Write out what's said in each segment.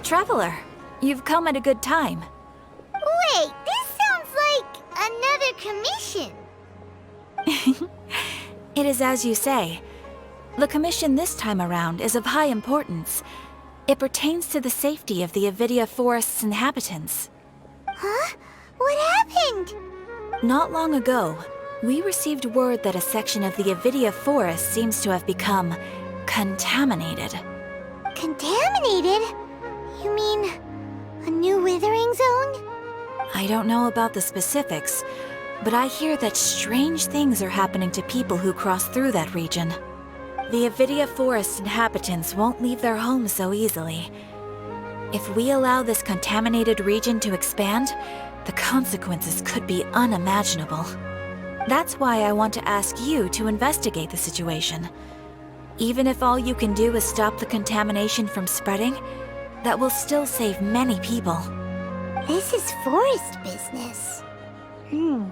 Traveler, you've come at a good time. Wait, this sounds like another commission. It is as you say. The commission this time around is of high importance. It pertains to the safety of the Avidia Forest's inhabitants. Huh? What happened? Not long ago, we received word that a section of the Avidia Forest seems to have become contaminated. Contaminated? You mean a new withering zone? I don't know about the specifics, but I hear that strange things are happening to people who cross through that region. The Avidia Forest inhabitants won't leave their homes so easily. If we allow this contaminated region to expand, the consequences could be unimaginable. That's why I want to ask you to investigate the situation. Even if all you can do is stop the contamination from spreading, that will still save many people. This is forest business. Maybe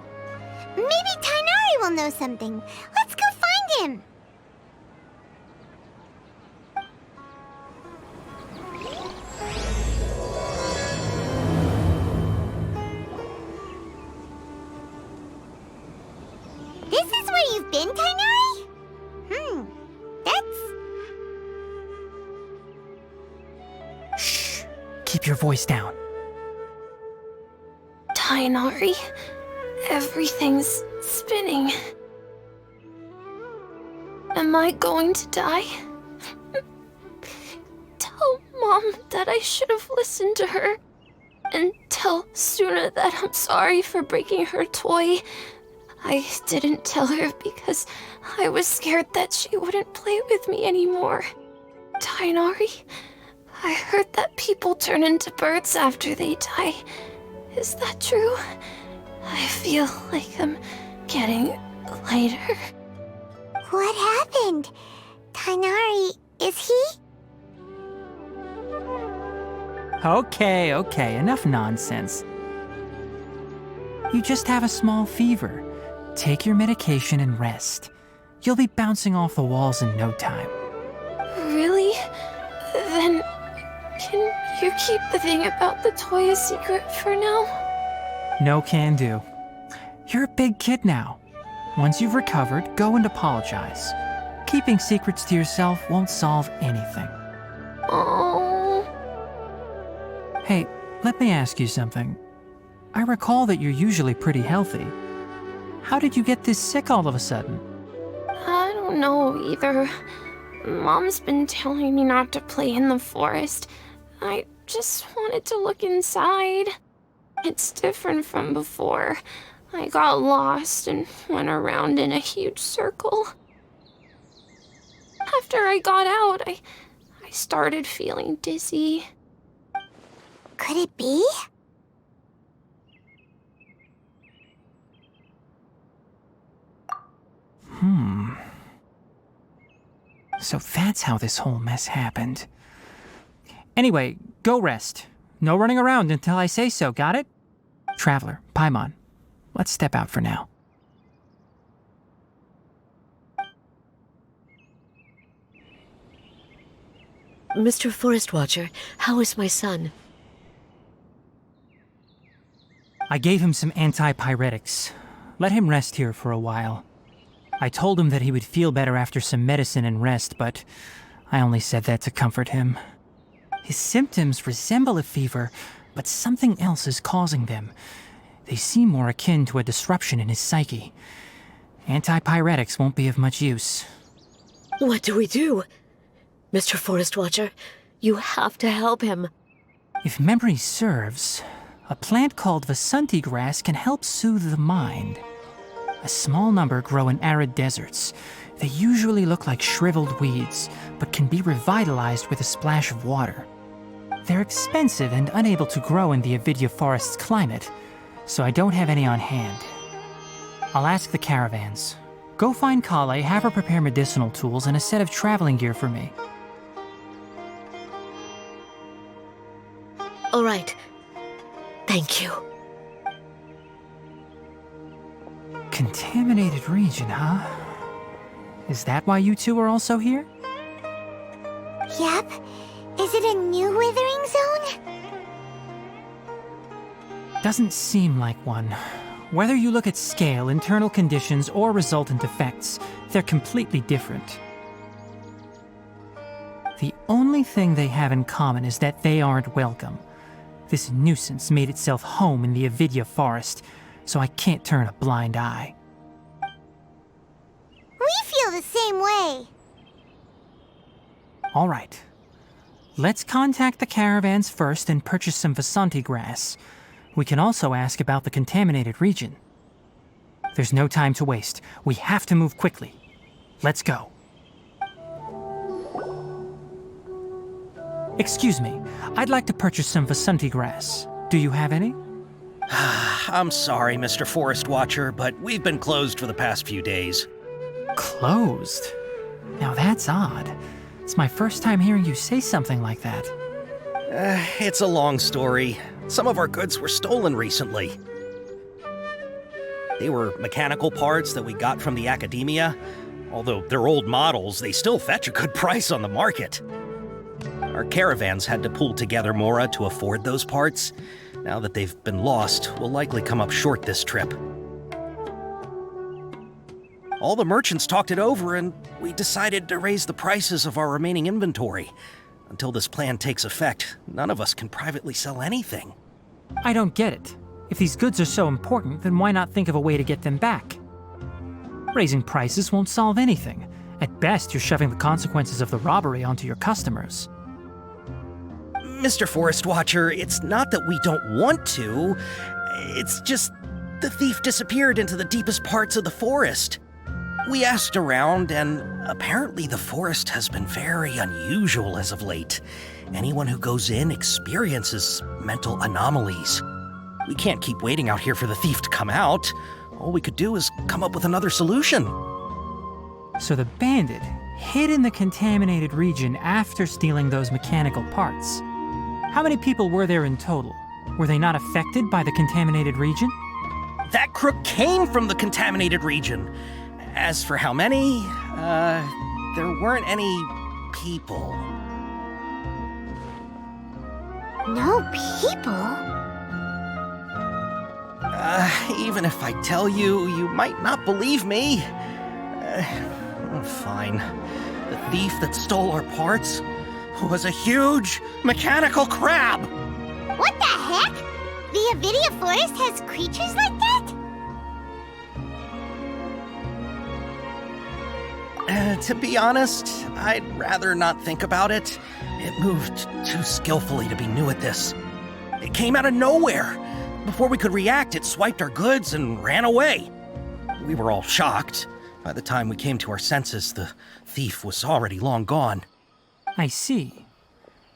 Tighnari will know something. Let's go find him. This is where you've been, Tighnari? That's... Shh! Keep your voice down. Tighnari, everything's spinning. Am I going to die? Tell Mom that I should have listened to her. And tell Suna that I'm sorry for breaking her toy. I didn't tell her because I was scared that she wouldn't play with me anymore. Tighnari, I heard that people turn into birds after they die. Is that true? I feel like I'm getting lighter. What happened? Tighnari, is he? Okay, enough nonsense. You just have a small fever. Take your medication and rest. You'll be bouncing off the walls in no time. Really? Then, can you keep the thing about the toy a secret for now? No can do. You're a big kid now. Once you've recovered, go and apologize. Keeping secrets to yourself won't solve anything. Oh. Hey, let me ask you something. I recall that you're usually pretty healthy. How did you get this sick all of a sudden? I don't know either. Mom's been telling me not to play in the forest. I just wanted to look inside. It's different from before. I got lost and went around in a huge circle. After I got out, I started feeling dizzy. Could it be? So that's how this whole mess happened. Anyway, go rest. No running around until I say so, got it? Traveler, Paimon, let's step out for now. Mr. Forest Watcher, how is my son? I gave him some antipyretics. Let him rest here for a while. I told him that he would feel better after some medicine and rest, but I only said that to comfort him. His symptoms resemble a fever, but something else is causing them. They seem more akin to a disruption in his psyche. Antipyretics won't be of much use. What do we do? Mr. Forest Watcher, you have to help him. If memory serves, a plant called Vasanti grass can help soothe the mind. A small number grow in arid deserts. They usually look like shriveled weeds, but can be revitalized with a splash of water. They're expensive and unable to grow in the Avidia Forest's climate, so I don't have any on hand. I'll ask the caravans. Go find Kale, have her prepare medicinal tools and a set of traveling gear for me. All right. Thank you. Contaminated region, huh? Is that why you two are also here? Yep. Is it a new withering zone? Doesn't seem like one. Whether you look at scale, internal conditions, or resultant effects, they're completely different. The only thing they have in common is that they aren't welcome. This nuisance made itself home in the Avidya forest, so I can't turn a blind eye. We feel the same way. All right. Let's contact the caravans first and purchase some Vasanti grass. We can also ask about the contaminated region. There's no time to waste. We have to move quickly. Let's go. Excuse me. I'd like to purchase some Vasanti grass. Do you have any? I'm sorry, Mr. Forest Watcher, but we've been closed for the past few days. Closed? Now that's odd. It's my first time hearing you say something like that. It's a long story. Some of our goods were stolen recently. They were mechanical parts that we got from the academia. Although they're old models, they still fetch a good price on the market. Our caravans had to pool together more to afford those parts. Now that they've been lost, we'll likely come up short this trip. All the merchants talked it over, and we decided to raise the prices of our remaining inventory. Until this plan takes effect, none of us can privately sell anything. I don't get it. If these goods are so important, then why not think of a way to get them back? Raising prices won't solve anything. At best, you're shoving the consequences of the robbery onto your customers. Mr. Forest Watcher, it's not that we don't want to. It's just the thief disappeared into the deepest parts of the forest. We asked around, and apparently the forest has been very unusual as of late. Anyone who goes in experiences mental anomalies. We can't keep waiting out here for the thief to come out. All we could do is come up with another solution. So the bandit hid in the contaminated region after stealing those mechanical parts. How many people were there in total? Were they not affected by the contaminated region? That crook came from the contaminated region. As for how many, there weren't any people. No people? Even if I tell you, you might not believe me. Fine. The thief that stole our parts was a huge mechanical crab! What the heck? The Avidya forest has creatures like that? To be honest, I'd rather not think about it. It moved too skillfully to be new at this. It came out of nowhere. Before we could react, it swiped our goods and ran away. We were all shocked. By the time we came to our senses, the thief was already long gone. I see.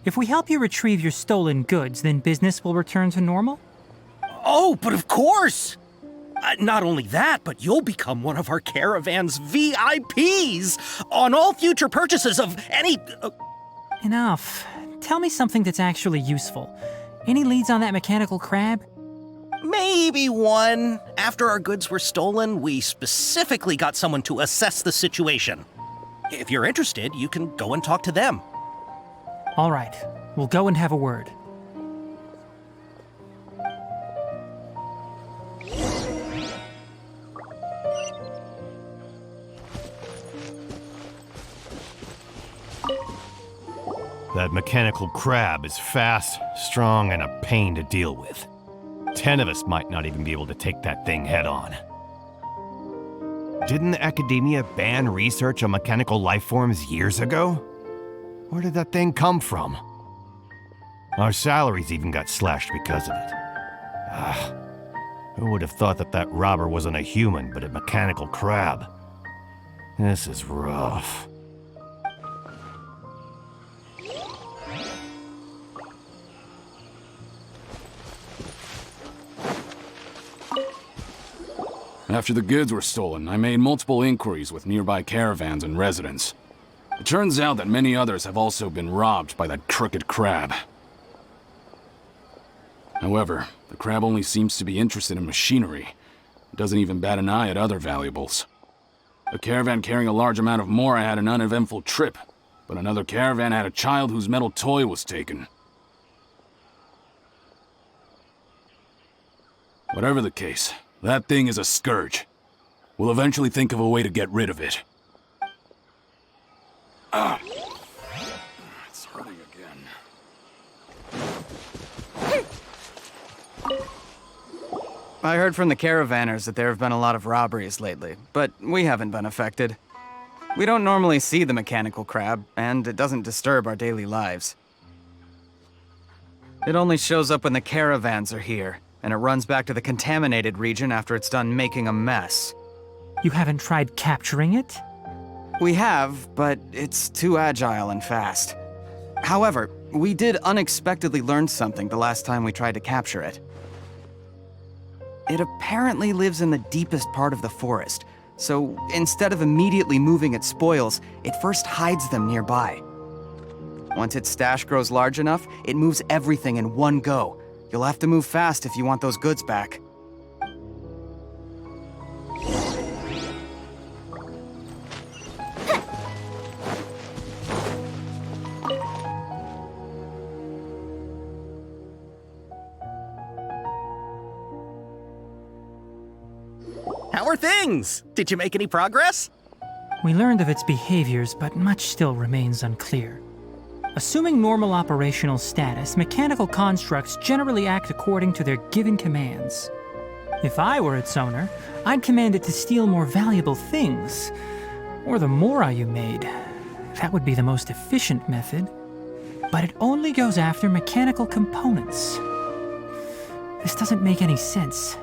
If we help you retrieve your stolen goods, then business will return to normal? Oh, but of course! Not only that, but you'll become one of our caravan's VIPs on all future purchases of any... Enough. Tell me something that's actually useful. Any leads on that mechanical crab? Maybe one. After our goods were stolen, we specifically got someone to assess the situation. If you're interested, you can go and talk to them. All right. We'll go and have a word. That mechanical crab is fast, strong, and a pain to deal with. 10 of us might not even be able to take that thing head on. Didn't the academia ban research on mechanical life forms years ago? Where did that thing come from? Our salaries even got slashed because of it. Who would have thought that that robber wasn't a human, but a mechanical crab? This is rough. After the goods were stolen, I made multiple inquiries with nearby caravans and residents. It turns out that many others have also been robbed by that crooked crab. However, the crab only seems to be interested in machinery. It doesn't even bat an eye at other valuables. A caravan carrying a large amount of Mora had an uneventful trip. but another caravan had a child whose metal toy was taken. Whatever the case, that thing is a scourge. We'll eventually think of a way to get rid of it. Ah! It's hurting again. I heard from the caravanners that there have been a lot of robberies lately, but we haven't been affected. We don't normally see the mechanical crab, and it doesn't disturb our daily lives. It only shows up when the caravans are here, and it runs back to the contaminated region after it's done making a mess. You haven't tried capturing it? We have, but it's too agile and fast. However, we did unexpectedly learn something the last time we tried to capture it. It apparently lives in the deepest part of the forest, so instead of immediately moving its spoils, it first hides them nearby. Once its stash grows large enough, it moves everything in one go. You'll have to move fast if you want those goods back. How are things? Did you make any progress? We learned of its behaviors, but much still remains unclear. Assuming normal operational status, mechanical constructs generally act according to their given commands. If I were its owner, I'd command it to steal more valuable things, or the mora you made. That would be the most efficient method. But it only goes after mechanical components. This doesn't make any sense.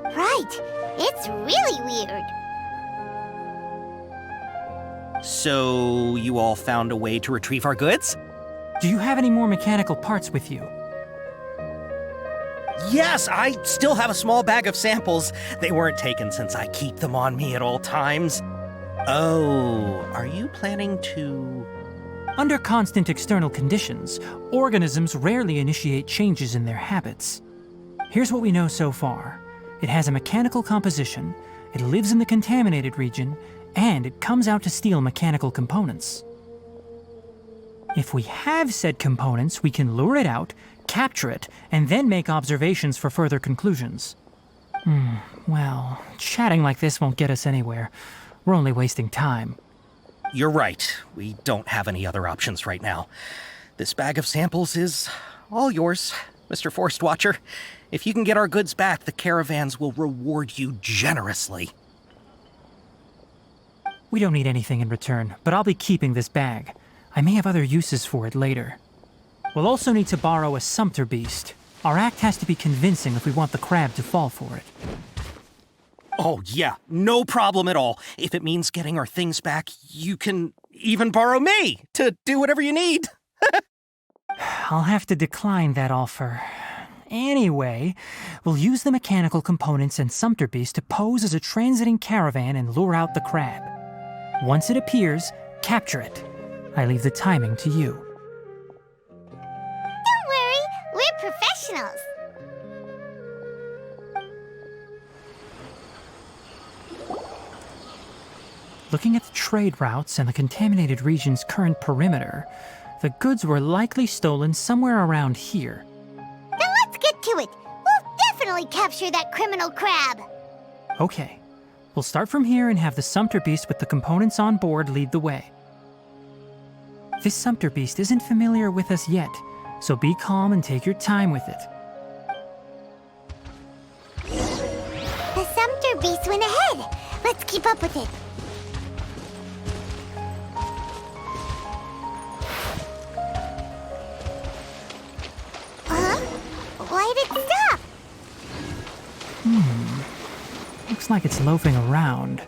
Right. It's really weird. So, you all found a way to retrieve our goods? Do you have any more mechanical parts with you? Yes, I still have a small bag of samples. They weren't taken since I keep them on me at all times. Oh, are you planning to... Under constant external conditions, organisms rarely initiate changes in their habits. Here's what we know so far. It has a mechanical composition, it lives in the contaminated region, and it comes out to steal mechanical components. If we have said components, we can lure it out, capture it, and then make observations for further conclusions. Well, chatting like this won't get us anywhere. We're only wasting time. You're right. We don't have any other options right now. This bag of samples is all yours, Mr. Forest Watcher. If you can get our goods back, the caravans will reward you generously. We don't need anything in return, but I'll be keeping this bag. I may have other uses for it later. We'll also need to borrow a sumpter beast. Our act has to be convincing if we want the crab to fall for it. Oh, yeah, no problem at all. If it means getting our things back, you can even borrow me to do whatever you need. I'll have to decline that offer. Anyway, we'll use the mechanical components and sumpter beast to pose as a transiting caravan and lure out the crab. Once it appears, capture it. I leave the timing to you. Don't worry, we're professionals. Looking at the trade routes and the contaminated region's current perimeter, the goods were likely stolen somewhere around here. Then let's get to it. We'll definitely capture that criminal crab. Okay, we'll start from here and have the sumpter beast with the components on board lead the way. This sumpter beast isn't familiar with us yet, so be calm and take your time with it. The sumpter beast went ahead. Let's keep up with it. Huh? Why'd it stop? Looks like it's loafing around.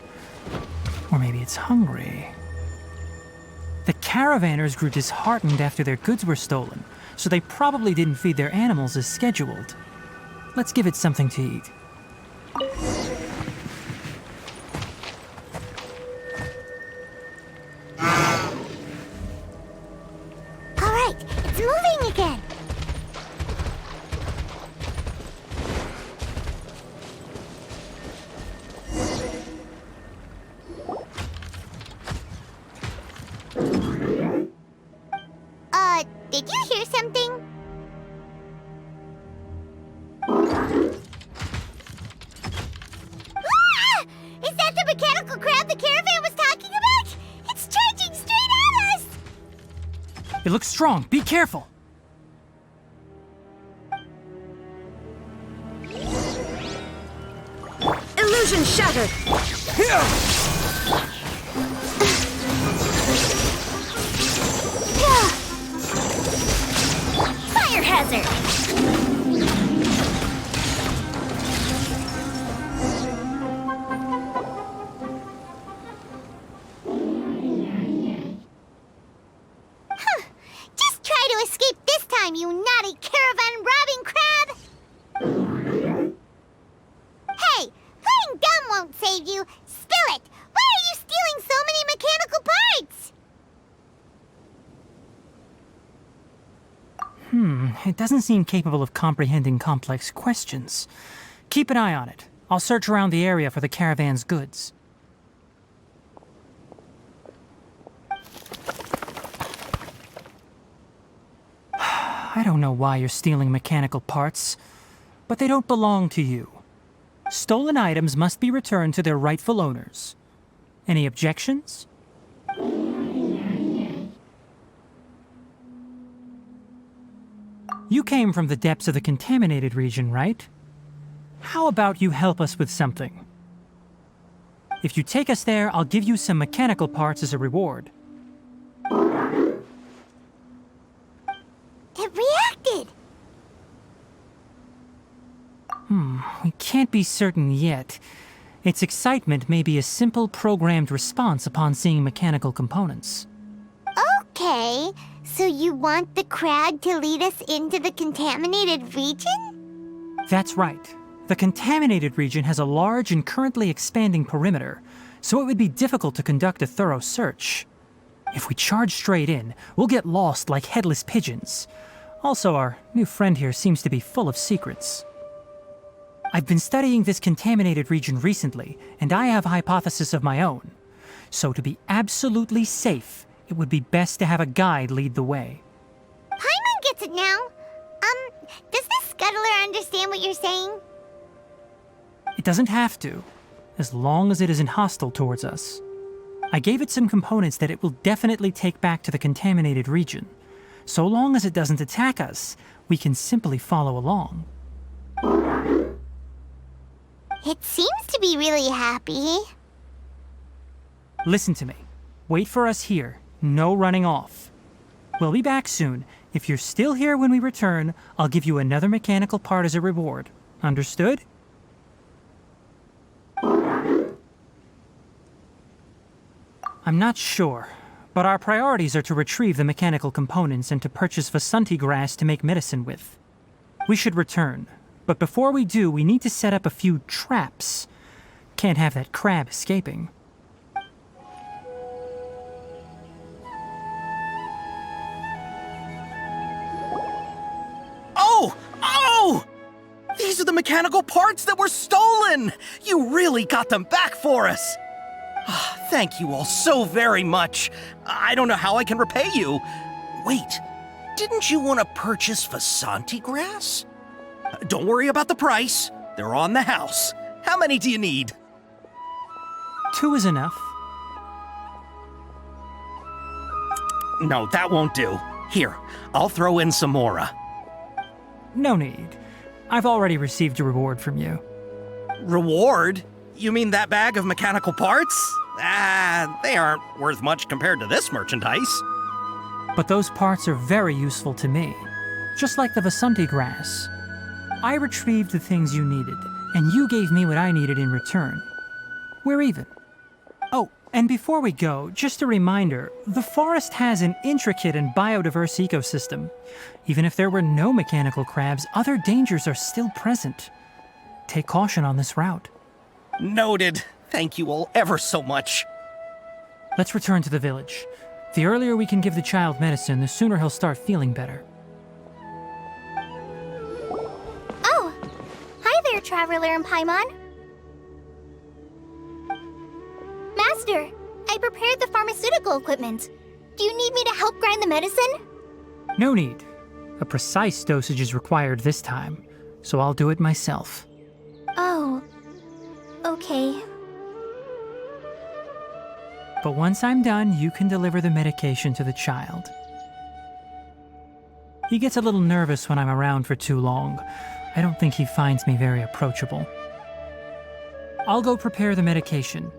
Or maybe it's hungry. The caravanners grew disheartened after their goods were stolen, so they probably didn't feed their animals as scheduled. Let's give it something to eat. All right, it's moving again. you hear something? Ah! Is that the mechanical crab the caravan was talking about? It's charging straight at us! It looks strong. Be careful. Illusion shattered! Fire hazard! Just try to escape this time, you naughty caravan-robbing crab! Hey, playing dumb won't save you. Spill it! Why are you stealing so many mechanical parts? It doesn't seem capable of comprehending complex questions. Keep an eye on it. I'll search around the area for the caravan's goods. I don't know why you're stealing mechanical parts, but they don't belong to you. Stolen items must be returned to their rightful owners. Any objections? You came from the depths of the contaminated region, right? How about you help us with something? If you take us there, I'll give you some mechanical parts as a reward. It reacted! We can't be certain yet. Its excitement may be a simple programmed response upon seeing mechanical components. Okay, so you want the crab to lead us into the contaminated region? That's right. The contaminated region has a large and currently expanding perimeter, so it would be difficult to conduct a thorough search. If we charge straight in, we'll get lost like headless pigeons. Also, our new friend here seems to be full of secrets. I've been studying this contaminated region recently, and I have a hypothesis of my own. So to be absolutely safe, it would be best to have a guide lead the way. Paimon gets it now. Does this scuttler understand what you're saying? It doesn't have to, as long as it isn't hostile towards us. I gave it some components that it will definitely take back to the contaminated region. So long as it doesn't attack us, we can simply follow along. It seems to be really happy. Listen to me. Wait for us here. No running off. We'll be back soon. If you're still here when we return, I'll give you another mechanical part as a reward. Understood? I'm not sure, but our priorities are to retrieve the mechanical components and to purchase Vasanti grass to make medicine with. We should return, but before we do, we need to set up a few traps. Can't have that crab escaping. Oh! Oh! These are the mechanical parts that were stolen! You really got them back for us! Thank you all so very much. I don't know how I can repay you. Wait, didn't you want to purchase Vasanti grass? Don't worry about the price. They're on the house. How many do you need? 2 is enough. No, that won't do. Here, I'll throw in some more. No need. I've already received a reward from you. Reward? You mean that bag of mechanical parts? They aren't worth much compared to this merchandise. But those parts are very useful to me. Just like the Vasanti grass. I retrieved the things you needed, and you gave me what I needed in return. We're even. Oh, and before we go, just a reminder, the forest has an intricate and biodiverse ecosystem. Even if there were no mechanical crabs, other dangers are still present. Take caution on this route. Noted. Thank you all ever so much. Let's return to the village. The earlier we can give the child medicine, the sooner he'll start feeling better. Oh! Hi there, Traveler and Paimon. Master, I prepared the pharmaceutical equipment. Do you need me to help grind the medicine? No need. A precise dosage is required this time, so I'll do it myself. Oh, okay. But once I'm done, you can deliver the medication to the child. He gets a little nervous when I'm around for too long. I don't think he finds me very approachable. I'll go prepare the medication.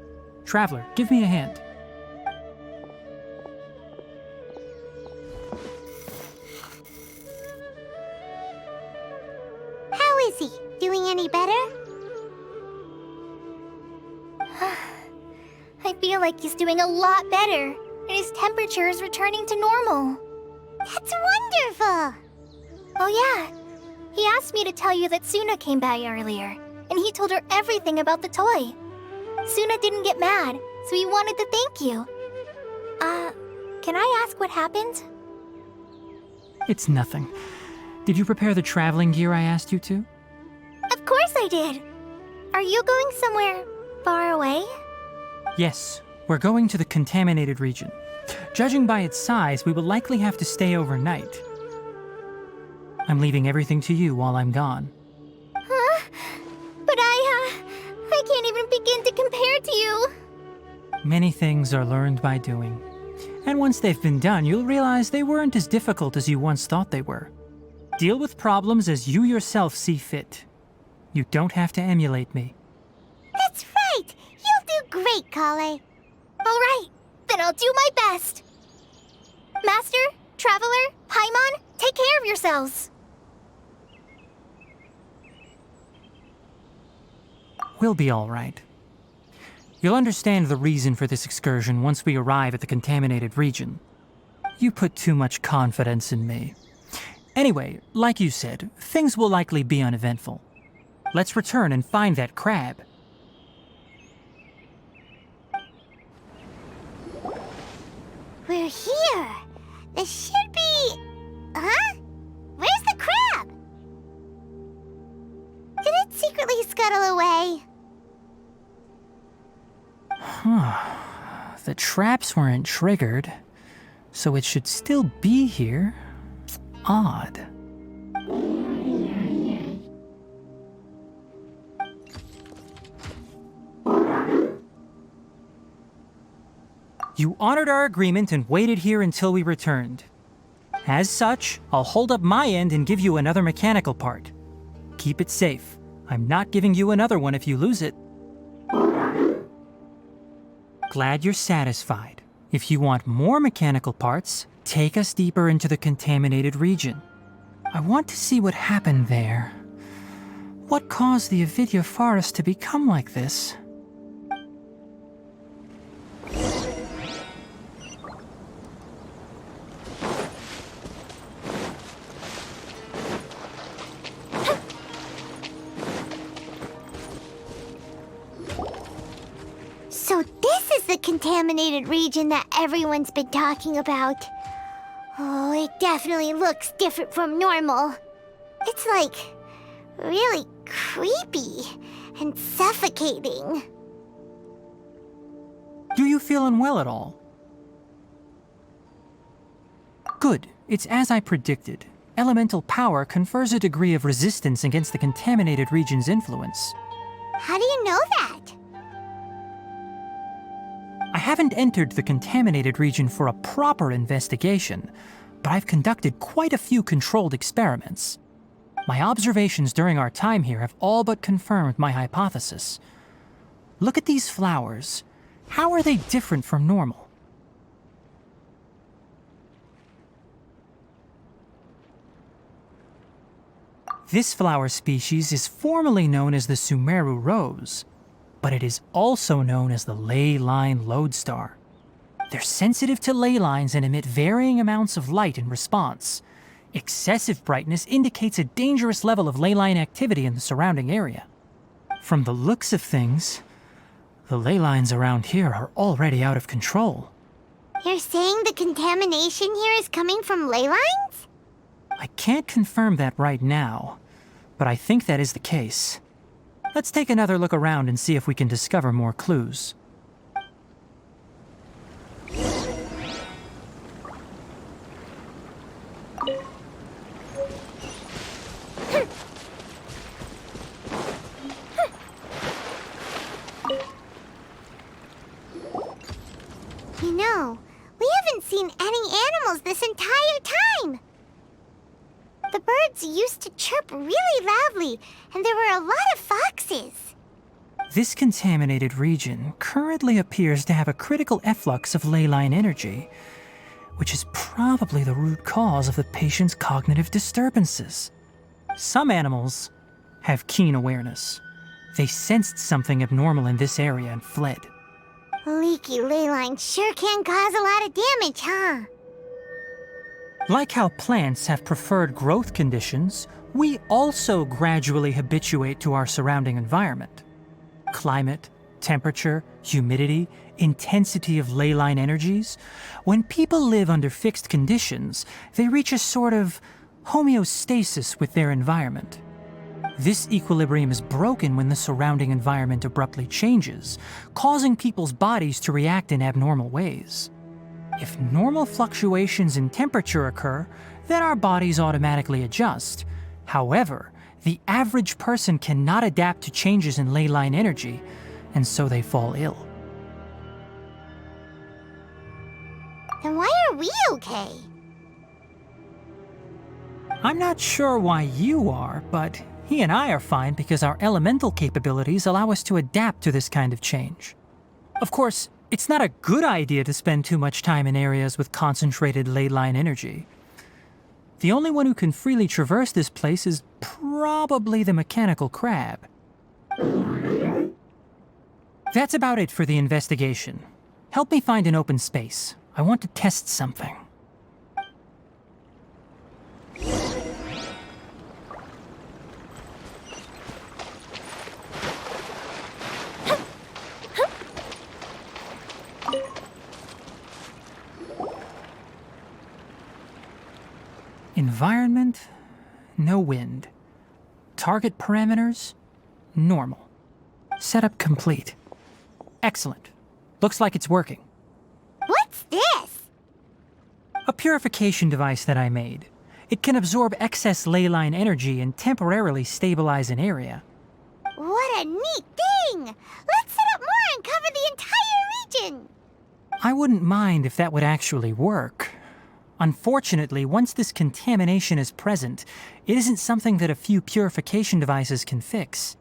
Traveler, give me a hand. How is he? Doing any better? I feel like he's doing a lot better, and his temperature is returning to normal. That's wonderful! Oh yeah, he asked me to tell you that Suna came by earlier, and he told her everything about the toy. Suna didn't get mad, so he wanted to thank you. Can I ask what happened? It's nothing. Did you prepare the traveling gear I asked you to? Of course I did! Are you going somewhere far away? Yes, we're going to the contaminated region. Judging by its size, we will likely have to stay overnight. I'm leaving everything to you while I'm gone. Huh? But I can't even begin to compare to you. Many things are learned by doing. And once they've been done, you'll realize they weren't as difficult as you once thought they were. Deal with problems as you yourself see fit. You don't have to emulate me. That's right! You'll do great, Kale. Alright, then I'll do my best. Master, Traveler, Paimon, take care of yourselves. We'll be all right. You'll understand the reason for this excursion once we arrive at the contaminated region. You put too much confidence in me. Anyway, like you said, things will likely be uneventful. Let's return and find that crab. We're here. This should be... Huh? Where's the crab? Did it secretly scuttle away? The traps weren't triggered, so it should still be here. Odd. You honored our agreement and waited here until we returned. As such, I'll hold up my end and give you another mechanical part. Keep it safe. I'm not giving you another one if you lose it. Glad you're satisfied. If you want more mechanical parts, take us deeper into the contaminated region. I want to see what happened there. What caused the Avidya forest to become like this? So this is the contaminated region that everyone's been talking about. Oh, it definitely looks different from normal. It's like really creepy and suffocating. Do you feel unwell at all? Good. It's as I predicted. Elemental power confers a degree of resistance against the contaminated region's influence. How do you know that? I haven't entered the contaminated region for a proper investigation, but I've conducted quite a few controlled experiments. My observations during our time here have all but confirmed my hypothesis. Look at these flowers. How are they different from normal? This flower species is formally known as the Sumeru rose, but it is also known as the ley line lodestar. They're sensitive to ley lines and emit varying amounts of light in response. Excessive brightness indicates a dangerous level of ley line activity in the surrounding area. From the looks of things, the ley lines around here are already out of control. You're saying the contamination here is coming from ley lines? I can't confirm that right now, but I think that is the case. Let's take another look around and see if we can discover more clues. The birds used to chirp really loudly, and there were a lot of foxes. This contaminated region currently appears to have a critical efflux of ley line energy, which is probably the root cause of the patient's cognitive disturbances. Some animals have keen awareness. They sensed something abnormal in this area and fled. Leaky ley lines sure can cause a lot of damage, huh? Like how plants have preferred growth conditions, we also gradually habituate to our surrounding environment. Climate, temperature, humidity, intensity of ley line energies. When people live under fixed conditions, they reach a sort of homeostasis with their environment. This equilibrium is broken when the surrounding environment abruptly changes, causing people's bodies to react in abnormal ways. If normal fluctuations in temperature occur, then our bodies automatically adjust. However, the average person cannot adapt to changes in ley line energy, and so they fall ill. Then why are we okay? I'm not sure why you are, but he and I are fine because our elemental capabilities allow us to adapt to this kind of change. Of course, it's not a good idea to spend too much time in areas with concentrated ley line energy. The only one who can freely traverse this place is probably the mechanical crab. That's about it for the investigation. Help me find an open space. I want to test something. Environment, no wind. Target parameters, normal. Setup complete. Excellent. Looks like it's working. What's this? A purification device that I made. It can absorb excess ley line energy and temporarily stabilize an area. What a neat thing! Let's set up more and cover the entire region! I wouldn't mind if that would actually work. Unfortunately, once this contamination is present, it isn't something that a few purification devices can fix.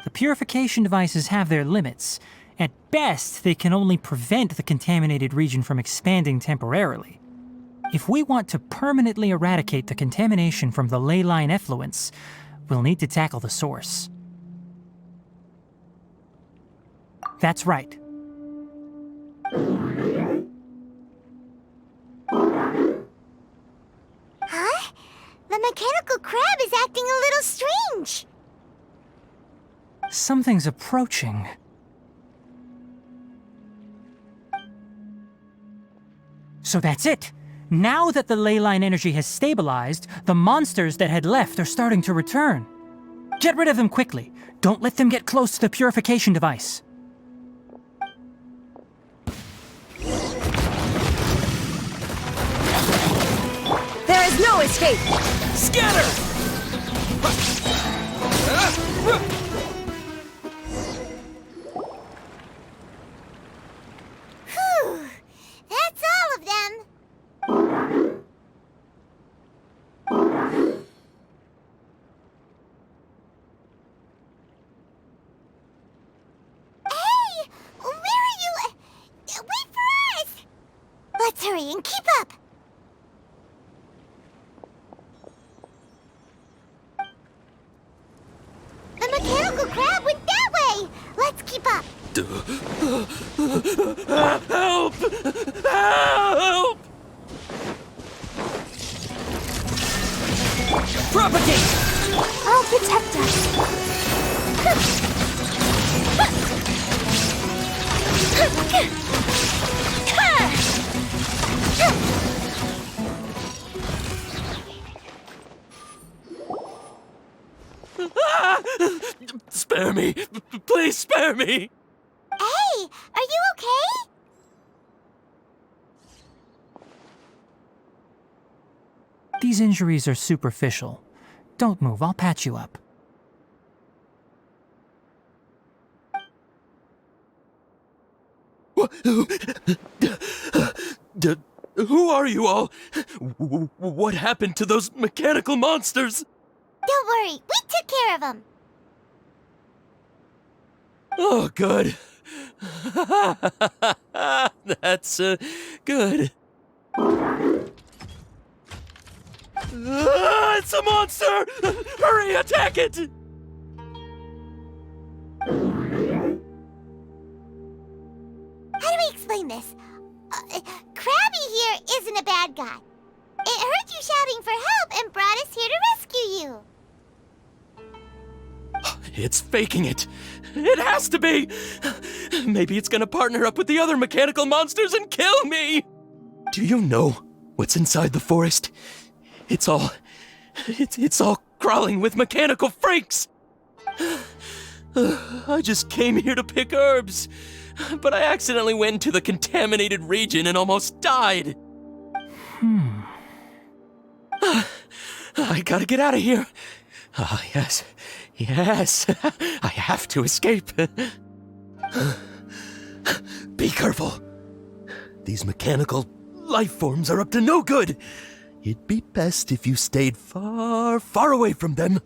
The purification devices have their limits. At best, they can only prevent the contaminated region from expanding temporarily. If we want to permanently eradicate the contamination from the ley line effluents, we'll need to tackle the source. That's right. Huh? The mechanical crab is acting a little strange. Something's approaching. So that's it. Now that the ley line energy has stabilized, the monsters that had left are starting to return. Get rid of them quickly. Don't let them get close to the purification device. There is no escape! Scatter! Whew! That's all of them! Hey! Where are you? Wait for us! Let's hurry and keep up! The mechanical crab went that way! Let's keep up! Help! Help! Propagate! I'll protect us! Spare me! Please spare me! Hey, are you okay? These injuries are superficial. Don't move, I'll patch you up. Who are you all? What happened to those mechanical monsters? Don't worry, we took care of them. Oh, good. That's good. It's a monster! Hurry, attack it! How do we explain this? Krabby here isn't a bad guy. It heard you shouting for help and brought us here to rescue you. It's faking it. It has to be. Maybe it's gonna partner up with the other mechanical monsters and kill me. Do you know what's inside the forest? It's all crawling with mechanical freaks. I just came here to pick herbs, but I accidentally went into the contaminated region and almost died. I gotta get out of here. Ah, yes. I have to escape. Be careful. These mechanical life forms are up to no good. It'd be best if you stayed far, far away from them.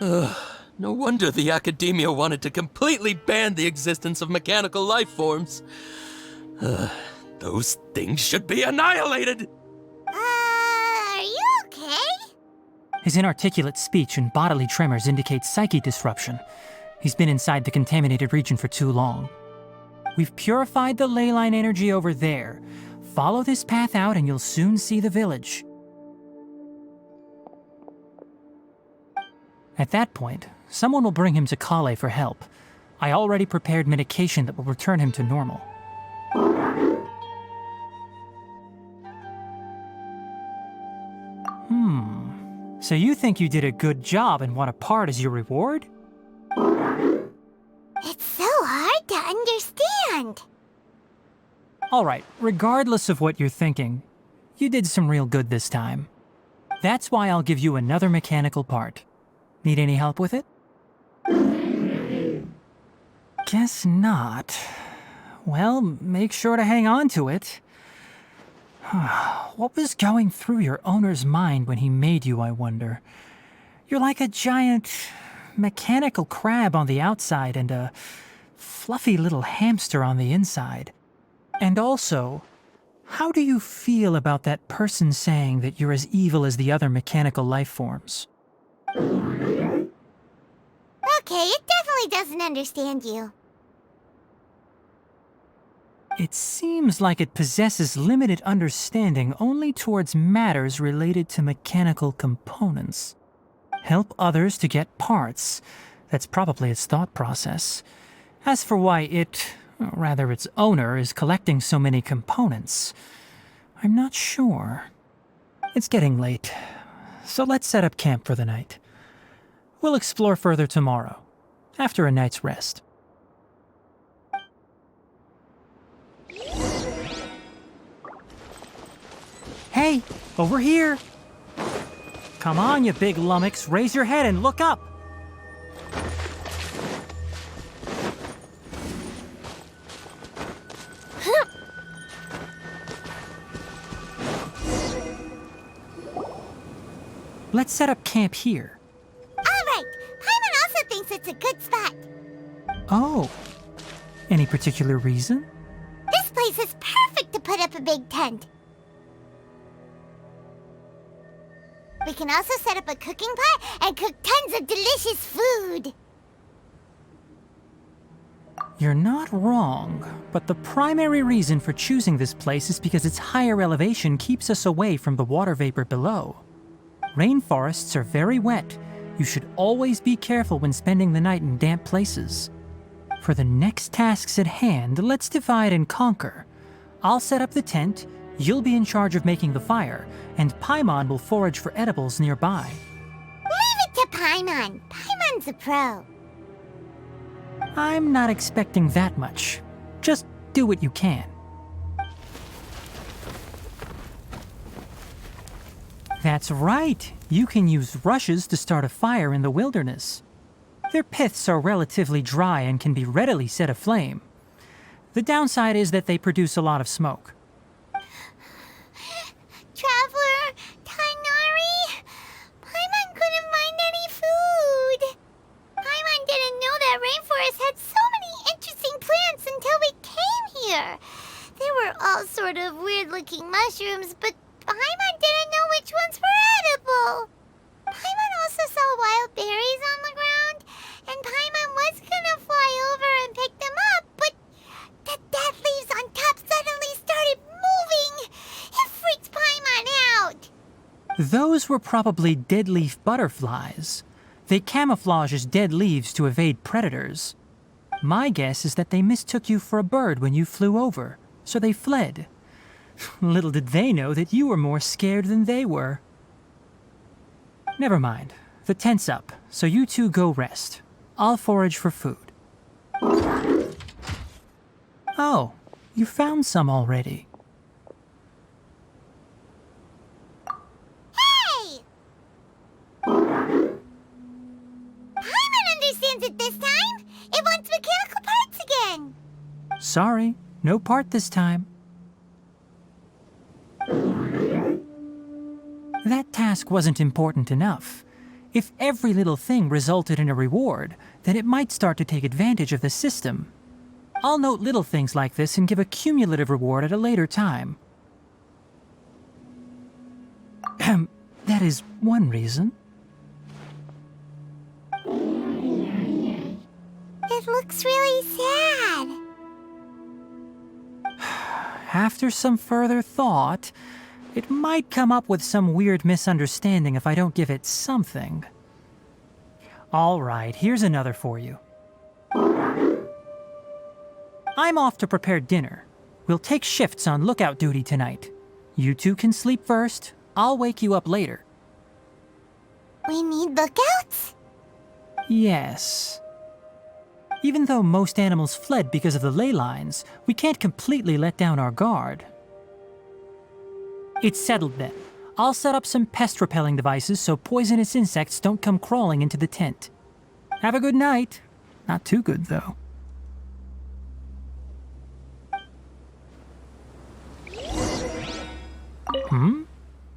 No wonder the academia wanted to completely ban the existence of mechanical life forms. Those things should be annihilated! Are you okay? His inarticulate speech and bodily tremors indicate psyche disruption. He's been inside the contaminated region for too long. We've purified the ley line energy over there. Follow this path out and you'll soon see the village. At that point, someone will bring him to Kale for help. I already prepared medication that will return him to normal. So you think you did a good job and want a part as your reward? It's so hard to understand. Alright, regardless of what you're thinking, you did some real good this time. That's why I'll give you another mechanical part. Need any help with it? Guess not. Well, make sure to hang on to it. What was going through your owner's mind when he made you, I wonder? You're like a giant mechanical crab on the outside and a fluffy little hamster on the inside. And also, how do you feel about that person saying that you're as evil as the other mechanical life forms? Okay, it definitely doesn't understand you. It seems like it possesses limited understanding only towards matters related to mechanical components. Help others to get parts. That's probably its thought process. As for why it, or rather its owner, is collecting so many components, I'm not sure. It's getting late, so let's set up camp for the night. We'll explore further tomorrow, after a night's rest. Hey, over here! Come on, you big lummox, raise your head and look up! Let's set up camp here. Alright, Paimon also thinks it's a good spot. Oh, any particular reason? This place is perfect to put up a big tent. We can also set up a cooking pot and cook tons of delicious food. You're not wrong, but the primary reason for choosing this place is because its higher elevation keeps us away from the water vapor below. Rainforests are very wet. You should always be careful when spending the night in damp places. For the next tasks at hand, let's divide and conquer. I'll set up the tent, you'll be in charge of making the fire, and Paimon will forage for edibles nearby. Leave it to Paimon. Paimon's a pro. I'm not expecting that much. Just do what you can. That's right. You can use rushes to start a fire in the wilderness. Their piths are relatively dry and can be readily set aflame. The downside is that they produce a lot of smoke. talking mushrooms, but Paimon didn't know which ones were edible. Paimon also saw wild berries on the ground, and Paimon was gonna fly over and pick them up, but the dead leaves on top suddenly started moving. It freaked Paimon out. Those were probably dead leaf butterflies. They camouflage as dead leaves to evade predators. My guess is that they mistook you for a bird when you flew over, so they fled. Little did they know that you were more scared than they were. Never mind. The tent's up, so you two go rest. I'll forage for food. Oh, you found some already. Hey! Paimon understands it this time. It wants mechanical parts again. Sorry, no part this time. That task wasn't important enough. If every little thing resulted in a reward, then it might start to take advantage of the system. I'll note little things like this and give a cumulative reward at a later time. That is one reason. It looks really sad. After some further thought, it might come up with some weird misunderstanding if I don't give it something. All right, here's another for you. I'm off to prepare dinner. We'll take shifts on lookout duty tonight. You two can sleep first. I'll wake you up later. We need lookouts? Yes. Even though most animals fled because of the ley lines, we can't completely let down our guard. It's settled then. I'll set up some pest-repelling devices so poisonous insects don't come crawling into the tent. Have a good night. Not too good, though.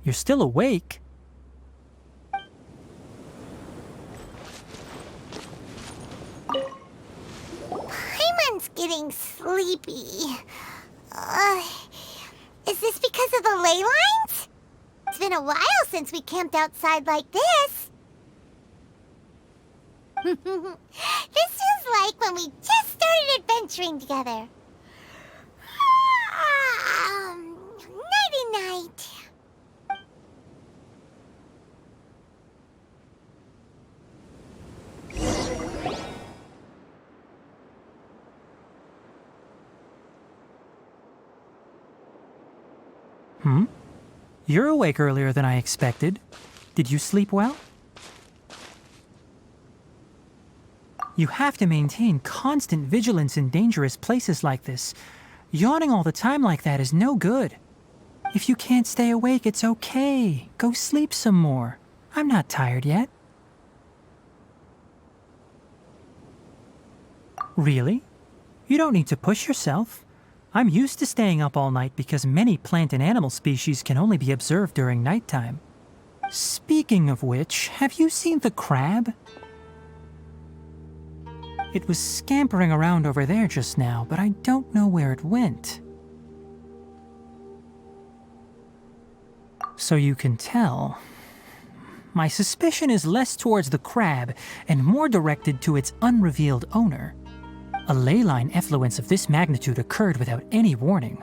You're still awake? Paimon's getting sleepy. Is this because of the ley lines? It's been a while since we camped outside like this. This feels like when we just started adventuring together. Nighty-night. You're awake earlier than I expected. Did you sleep well? You have to maintain constant vigilance in dangerous places like this. Yawning all the time like that is no good. If you can't stay awake, it's okay. Go sleep some more. I'm not tired yet. Really? You don't need to push yourself. I'm used to staying up all night because many plant and animal species can only be observed during nighttime. Speaking of which, have you seen the crab? It was scampering around over there just now, but I don't know where it went. So you can tell. My suspicion is less towards the crab and more directed to its unrevealed owner. A ley line effluence of this magnitude occurred without any warning.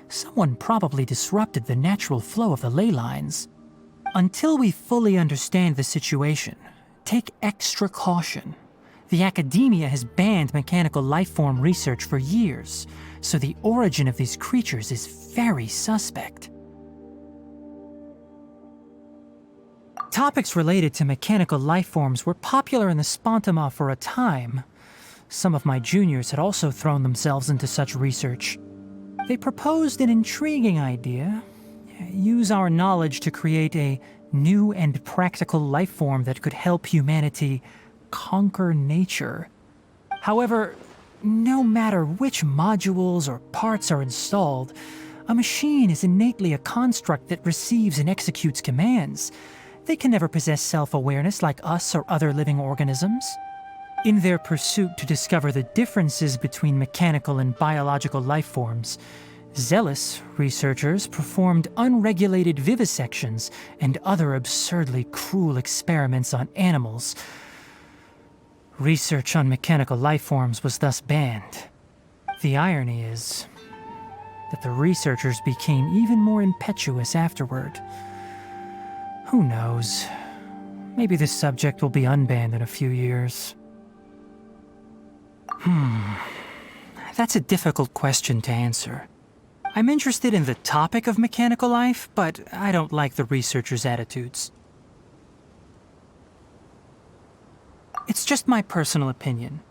Someone probably disrupted the natural flow of the ley lines. Until we fully understand the situation, take extra caution. The academia has banned mechanical lifeform research for years, so the origin of these creatures is very suspect. Topics related to mechanical lifeforms were popular in the Spontama for a time. Some of my juniors had also thrown themselves into such research. They proposed an intriguing idea. Use our knowledge to create a new and practical lifeform that could help humanity conquer nature. However, no matter which modules or parts are installed, a machine is innately a construct that receives and executes commands. They can never possess self-awareness like us or other living organisms. In their pursuit to discover the differences between mechanical and biological lifeforms, Zealous researchers performed unregulated vivisections and other absurdly cruel experiments on animals. Research on mechanical life forms was thus banned. The irony is that the researchers became even more impetuous afterward. Who knows? Maybe this subject will be unbanned in a few years. That's a difficult question to answer. I'm interested in the topic of mechanical life, but I don't like the researchers' attitudes. It's just my personal opinion.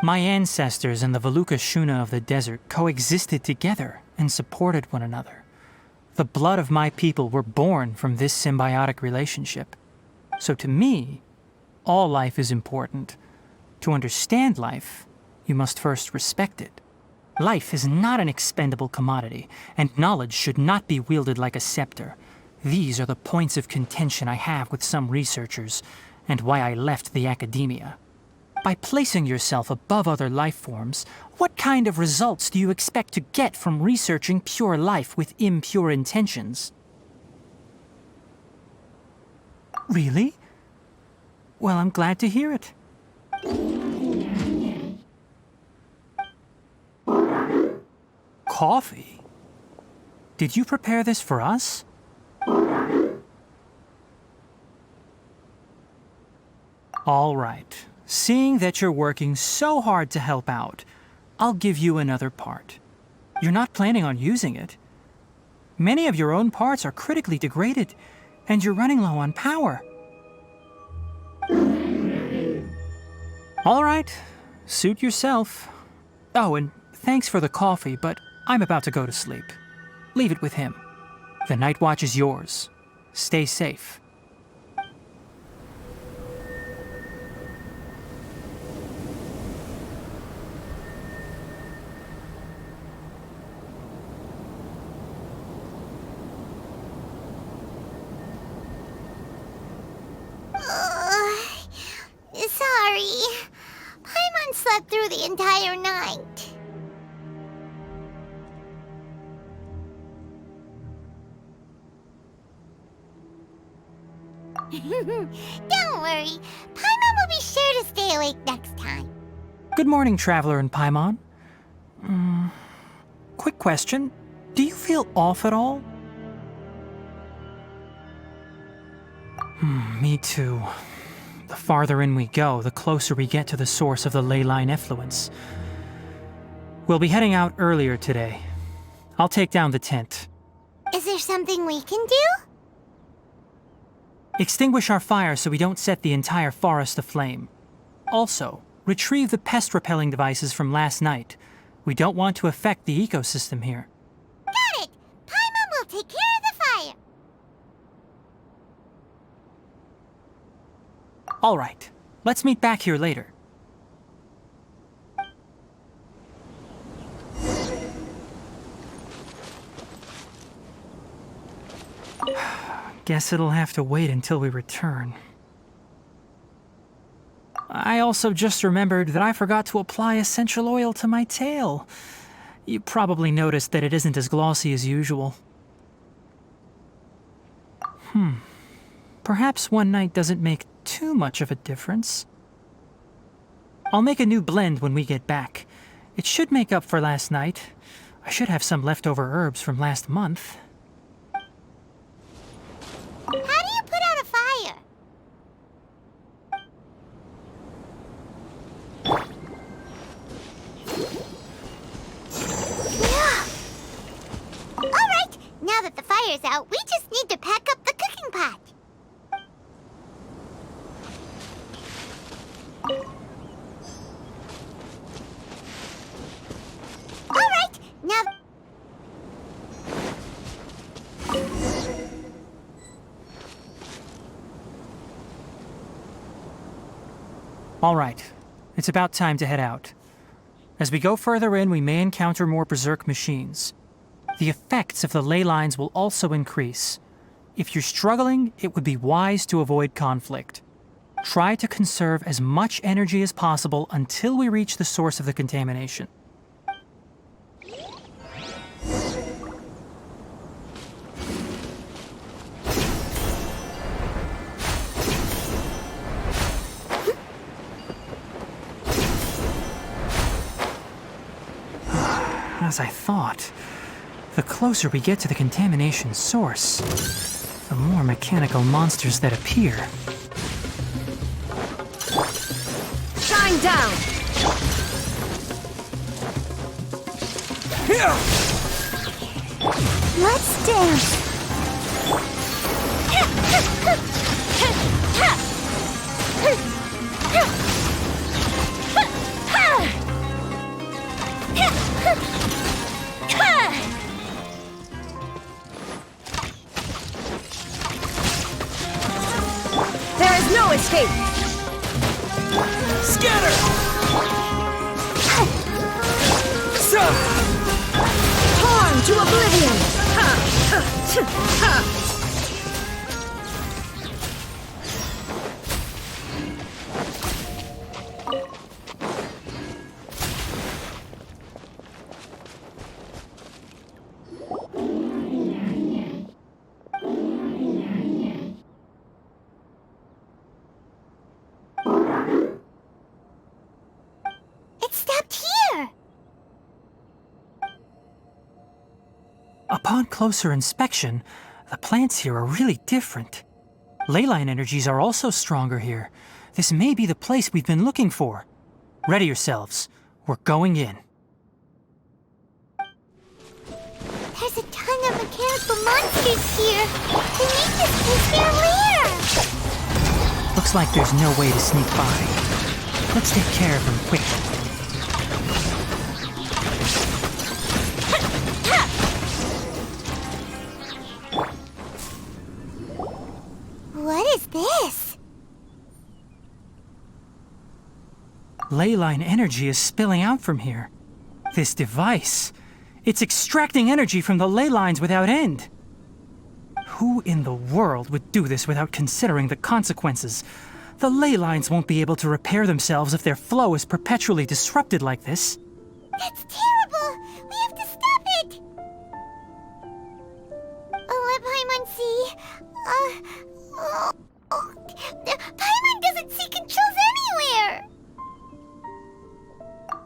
My ancestors and the Vulpes Zerda of the desert coexisted together and supported one another. The blood of my people were born from this symbiotic relationship. So to me, all life is important. To understand life, you must first respect it. Life is not an expendable commodity, and knowledge should not be wielded like a scepter. These are the points of contention I have with some researchers, and why I left the academia. By placing yourself above other life forms, what kind of results do you expect to get from researching pure life with impure intentions? Really? Well, I'm glad to hear it. Coffee? Did you prepare this for us? All right. Seeing that you're working so hard to help out, I'll give you another part. You're not planning on using it. Many of your own parts are critically degraded, and you're running low on power. All right. Suit yourself. Oh, and thanks for the coffee, but I'm about to go to sleep. Leave it with him. The night watch is yours. Stay safe. Sorry. Paimon slept through the entire night. Don't worry. Paimon will be sure to stay awake next time. Good morning, Traveler and Paimon. Quick question. Do you feel off at all? Me too. The farther in we go, the closer we get to the source of the ley line effluence. We'll be heading out earlier today. I'll take down the tent. Is there something we can do? Extinguish our fire so we don't set the entire forest aflame. Also, retrieve the pest-repelling devices from last night. We don't want to affect the ecosystem here. Got it! Paimon will take care of the fire. All right. Let's meet back here later. Guess it'll have to wait until we return. I also just remembered that I forgot to apply essential oil to my tail. You probably noticed that it isn't as glossy as usual. Perhaps one night doesn't make too much of a difference. I'll make a new blend when we get back. It should make up for last night. I should have some leftover herbs from last month. How do you put out a fire? All right, now that the fire's out, we just need to pack up the cooking pot. All right, now... All right. It's about time to head out. As we go further in, we may encounter more berserk machines. The effects of the ley lines will also increase. If you're struggling, it would be wise to avoid conflict. Try to conserve as much energy as possible until we reach the source of the contamination. as I thought. The closer we get to the contamination source, the more mechanical monsters that appear. Shine down! Let's dance. There is no escape! Scatter! Torn to oblivion! It stopped here. Upon closer inspection, the plants here are really different. Leyline energies are also stronger here. This may be the place we've been looking for. Ready yourselves. We're going in. There's a ton of mechanical monsters here. They make this place their lair. Looks like there's no way to sneak by. Let's take care of them quickly. What is this? Leyline energy is spilling out from here. This device, it's extracting energy from the ley lines without end. Who in the world would do this without considering the consequences? The ley lines won't be able to repair themselves if their flow is perpetually disrupted like this. That's terrible. We have to stop it. Let Paimon see. Paimon doesn't see controls anywhere.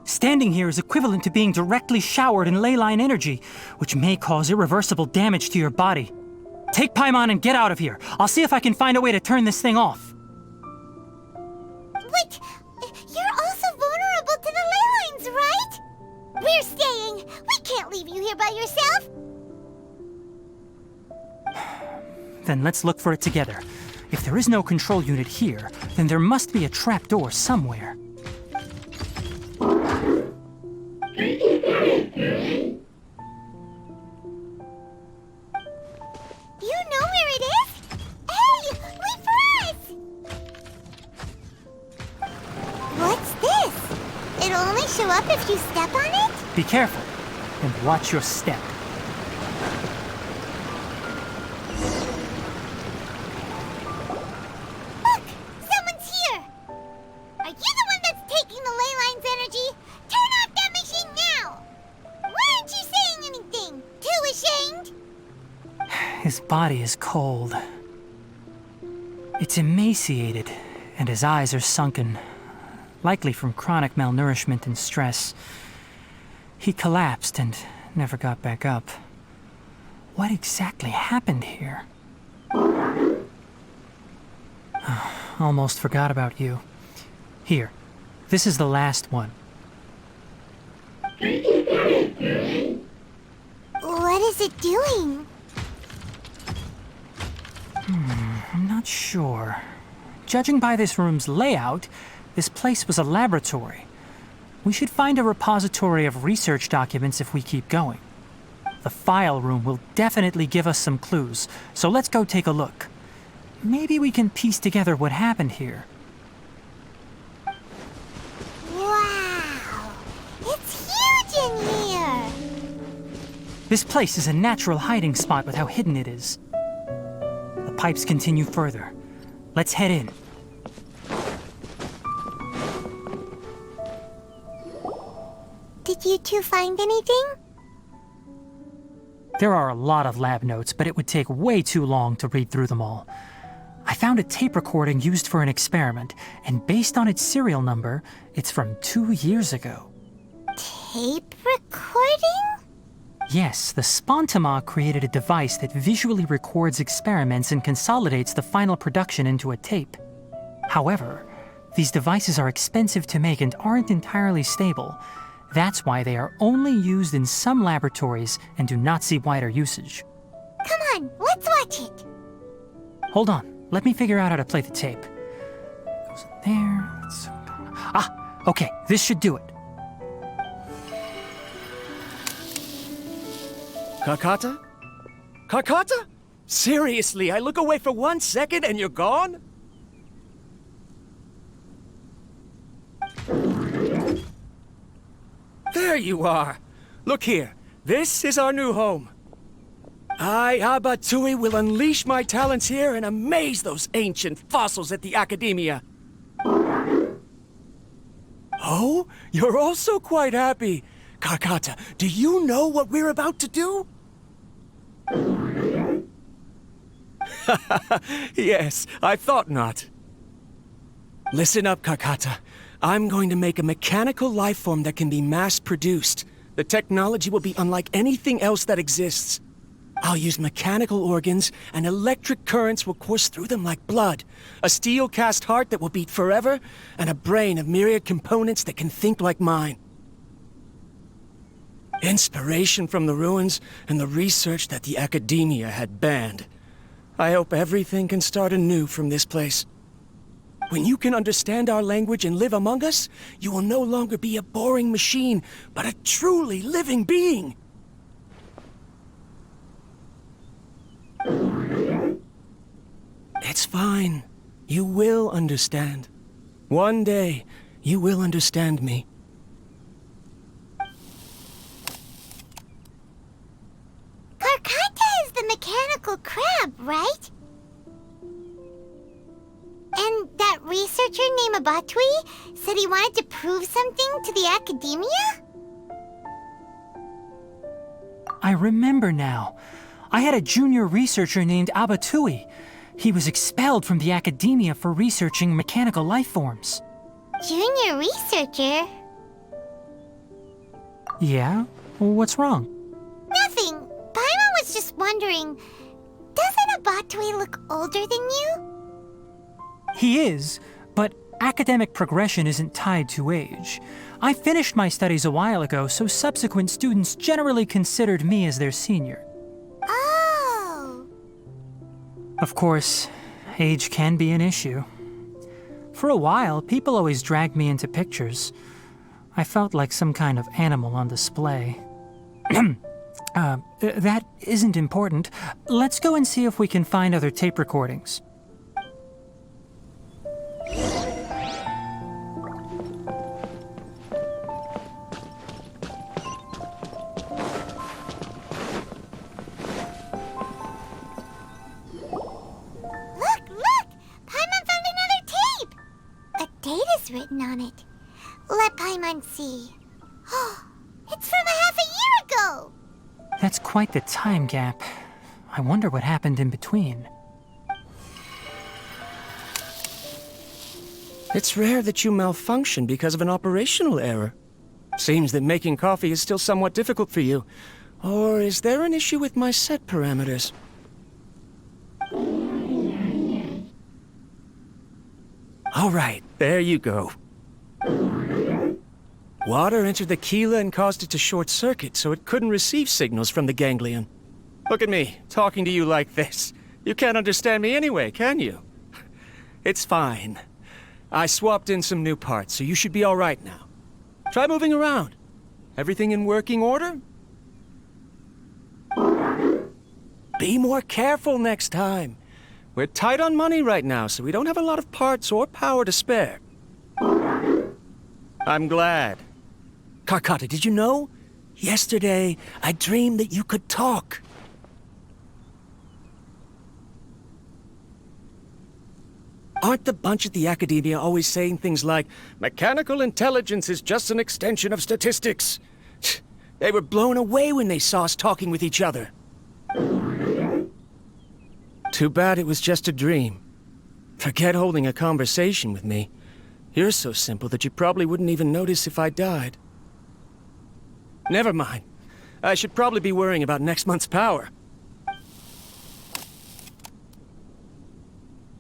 Standing here is equivalent to being directly showered in leyline energy, which may cause irreversible damage to your body. Take Paimon and get out of here. I'll see if I can find a way to turn this thing off. But you're also vulnerable to the ley lines, right? We're staying. We can't leave you here by yourself. Then let's look for it together. If there is no control unit here, then there must be a trapdoor somewhere. You know where it is? Hey, wait for us! What's this? It'll only show up if you step on it? Be careful, and watch your step. Look! Someone's here! Are you the one that's taking the ley line's energy? Turn off that machine now! Why aren't you saying anything? Too ashamed? His body is cold. It's emaciated, and his eyes are sunken, likely from chronic malnourishment and stress. He collapsed and never got back up. What exactly happened here? Almost forgot about you. Here, this is the last one. What is it doing? I'm not sure. Judging by this room's layout, this place was a laboratory. We should find a repository of research documents if we keep going. The file room will definitely give us some clues, so let's go take a look. Maybe we can piece together what happened here. Wow! It's huge in here! This place is a natural hiding spot with how hidden it is. The pipes continue further. Let's head in. Did you two find anything? There are a lot of lab notes, but it would take way too long to read through them all. I found a tape recording used for an experiment, and based on its serial number, it's from 2 years ago. Tape recording? Yes, the Spontama created a device that visually records experiments and consolidates the final production into a tape. However, these devices are expensive to make and aren't entirely stable. That's why they are only used in some laboratories and do not see wider usage. Come on, let's watch it. Hold on, let me figure out how to play the tape. Goes in there. Okay, this should do it. Kakata? Kakata? Seriously, I look away for 1 second and you're gone? There you are. Look here. This is our new home. I, Abatui, will unleash my talents here and amaze those ancient fossils at the Academia. Oh, you're also quite happy. Kakata, do you know what we're about to do? Yes, I thought not. Listen up, Kakata. I'm going to make a mechanical life form that can be mass-produced. The technology will be unlike anything else that exists. I'll use mechanical organs, and electric currents will course through them like blood. A steel-cast heart that will beat forever, and a brain of myriad components that can think like mine. Inspiration from the ruins and the research that the Academia had banned. I hope everything can start anew from this place. When you can understand our language and live among us, you will no longer be a boring machine, but a truly living being. It's fine. You will understand. One day, you will understand me. Karkata is the mechanical crab, right? And that researcher named Abatui said he wanted to prove something to the Academia? I remember now. I had a junior researcher named Abatui. He was expelled from the Academia for researching mechanical life forms. Junior researcher? Yeah? What's wrong? Nothing. Paimon was just wondering, doesn't Abatui look older than you? He is, but academic progression isn't tied to age. I finished my studies a while ago, so subsequent students generally considered me as their senior. Oh. Of course, age can be an issue. For a while, people always dragged me into pictures. I felt like some kind of animal on display. That isn't important. Let's go and see if we can find other tape recordings. Written on it. Let Paimon see. Oh, it's from a half a year ago! That's quite the time gap. I wonder what happened in between. It's rare that you malfunction because of an operational error. Seems that making coffee is still somewhat difficult for you. Or is there an issue with my set parameters? All right, there you go. Water entered the chela and caused it to short circuit, so it couldn't receive signals from the ganglion. Look at me, talking to you like this. You can't understand me anyway, can you? It's fine. I swapped in some new parts, so you should be all right now. Try moving around. Everything in working order? Be more careful next time. We're tight on money right now, so we don't have a lot of parts or power to spare. I'm glad. Karkata, did you know? Yesterday, I dreamed that you could talk. Aren't the bunch at the Academia always saying things like, mechanical intelligence is just an extension of statistics? They were blown away when they saw us talking with each other. Too bad it was just a dream. Forget holding a conversation with me. You're so simple that you probably wouldn't even notice if I died. Never mind. I should probably be worrying about next month's power.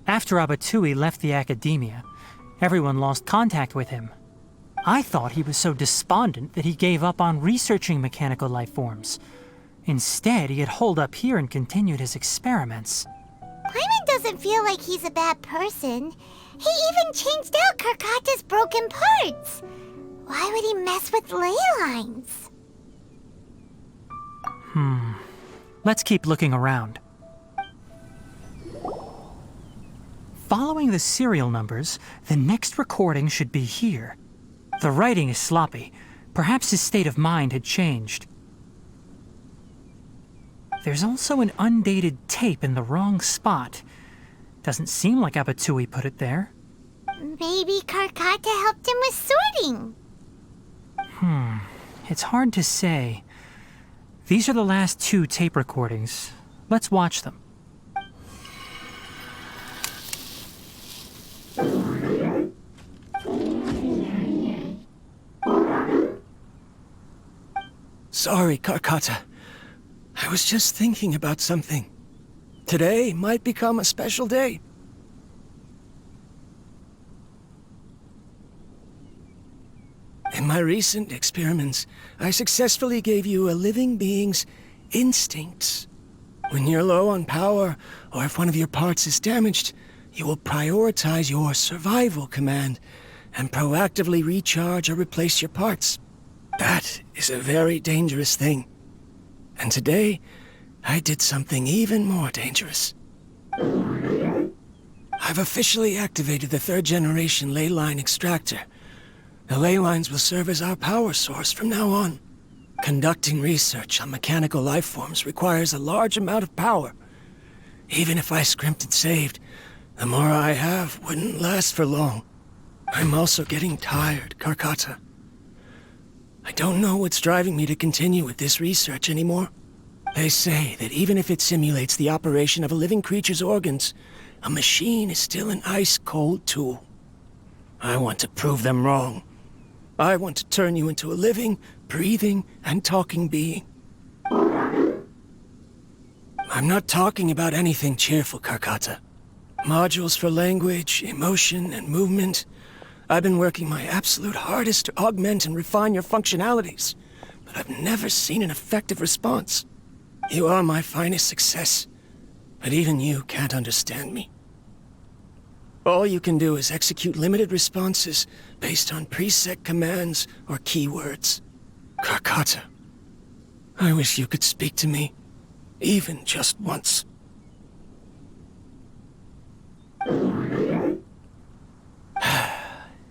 After Abatui left the academia, everyone lost contact with him. I thought he was so despondent that he gave up on researching mechanical life forms. Instead, he had holed up here and continued his experiments. Paimon doesn't feel like he's a bad person. He even changed out Karkata's broken parts. Why would he mess with ley lines? Let's keep looking around. Following the serial numbers, the next recording should be here. The writing is sloppy. Perhaps his state of mind had changed. There's also an undated tape in the wrong spot. Doesn't seem like Abatui put it there. Maybe Karkata helped him with sorting. It's hard to say. These are the last 2 tape recordings. Let's watch them. Sorry, Karkata. I was just thinking about something. Today might become a special day. In my recent experiments, I successfully gave you a living being's instincts. When you're low on power, or if one of your parts is damaged, you will prioritize your survival command and proactively recharge or replace your parts. That is a very dangerous thing. And today, I did something even more dangerous. I've officially activated the 3rd generation ley line extractor. The ley lines will serve as our power source from now on. Conducting research on mechanical life forms requires a large amount of power. Even if I scrimped and saved, the more I have wouldn't last for long. I'm also getting tired, Karkata. I don't know what's driving me to continue with this research anymore. They say that even if it simulates the operation of a living creature's organs, a machine is still an ice-cold tool. I want to prove them wrong. I want to turn you into a living, breathing, and talking being. I'm not talking about anything cheerful, Karkata. Modules for language, emotion, and movement. I've been working my absolute hardest to augment and refine your functionalities, but I've never seen an effective response. You are my finest success, but even you can't understand me. All you can do is execute limited responses based on preset commands or keywords. Karkata, I wish you could speak to me, even just once.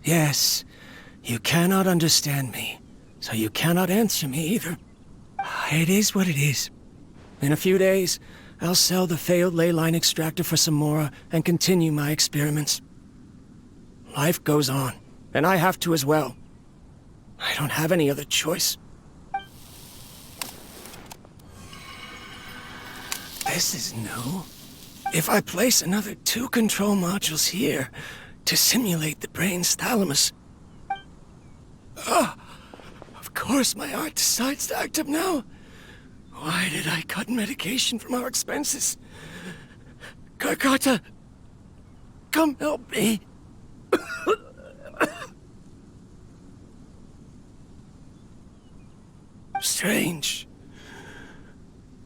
Yes, you cannot understand me, so you cannot answer me either. It is what it is. In a few days, I'll sell the failed ley line extractor for some more and continue my experiments. Life goes on, and I have to as well. I don't have any other choice. This is new. If I place another 2 control modules here to simulate the brain's thalamus... of course my heart decides to act up now. Why did I cut medication from our expenses? Karkata, come help me. Strange.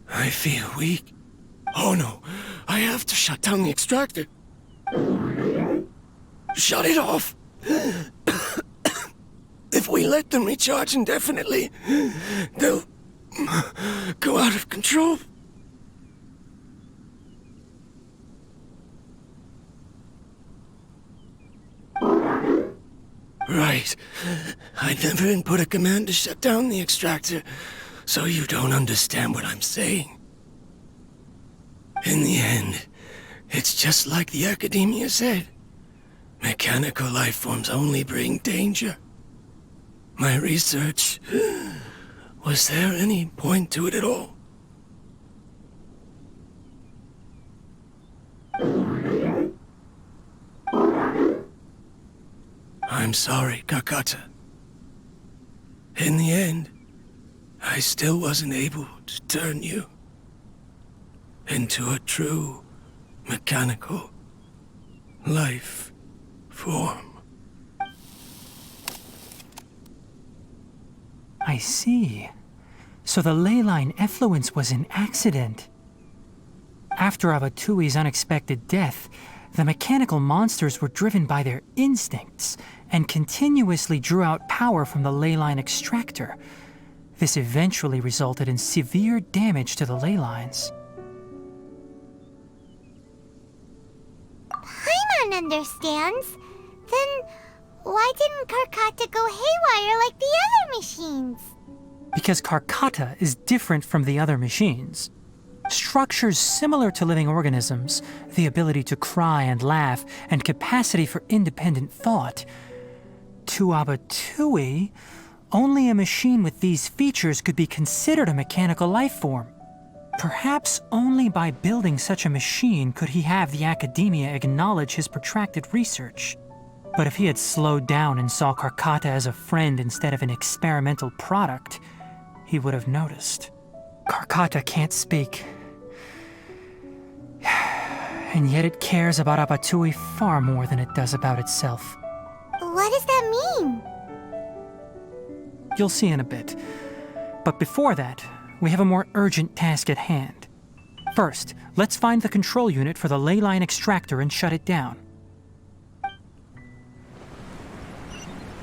I feel weak. Oh no, I have to shut down the extractor. Shut it off. If we let them recharge indefinitely, they'll go out of control. Right. I never input a command to shut down the extractor, so you don't understand what I'm saying. In the end, it's just like the academia said. Mechanical life forms only bring danger. My research... was there any point to it at all? I'm sorry, Karkata. In the end, I still wasn't able to turn you into a true mechanical life form. I see. So the ley line effluence was an accident. After Abatui's unexpected death, the mechanical monsters were driven by their instincts and continuously drew out power from the ley line extractor. This eventually resulted in severe damage to the ley lines. Paimon understands. Then why didn't Karkata go haywire like the other machines? Because Karkata is different from the other machines. Structures similar to living organisms, the ability to cry and laugh, and capacity for independent thought. To Abatui, only a machine with these features could be considered a mechanical life form. Perhaps only by building such a machine could he have the academia acknowledge his protracted research. But if he had slowed down and saw Karkata as a friend instead of an experimental product, he would have noticed. Karkata can't speak. And yet it cares about Abatui far more than it does about itself. What does that mean? You'll see in a bit. But before that, we have a more urgent task at hand. First, let's find the control unit for the ley line extractor and shut it down.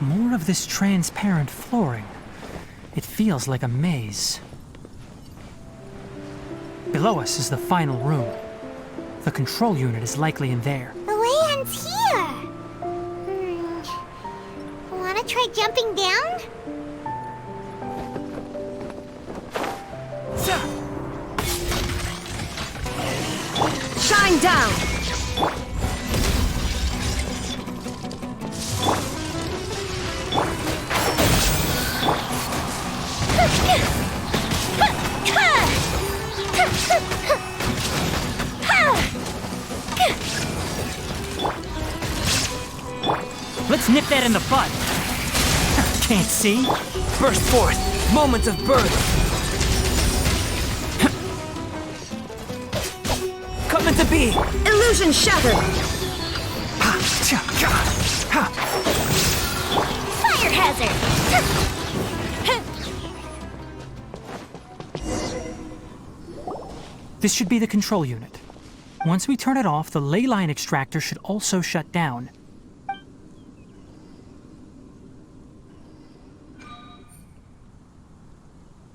More of this transparent flooring. It feels like a maze. Below us is the final room. The control unit is likely in there. The way ends here. Wanna try jumping down? Shine down! Let's nip that in the bud. Can't see. Burst forth! Moment of birth! Come into be! Illusion shattered! Fire hazard! This should be the control unit. Once we turn it off, the ley line extractor should also shut down.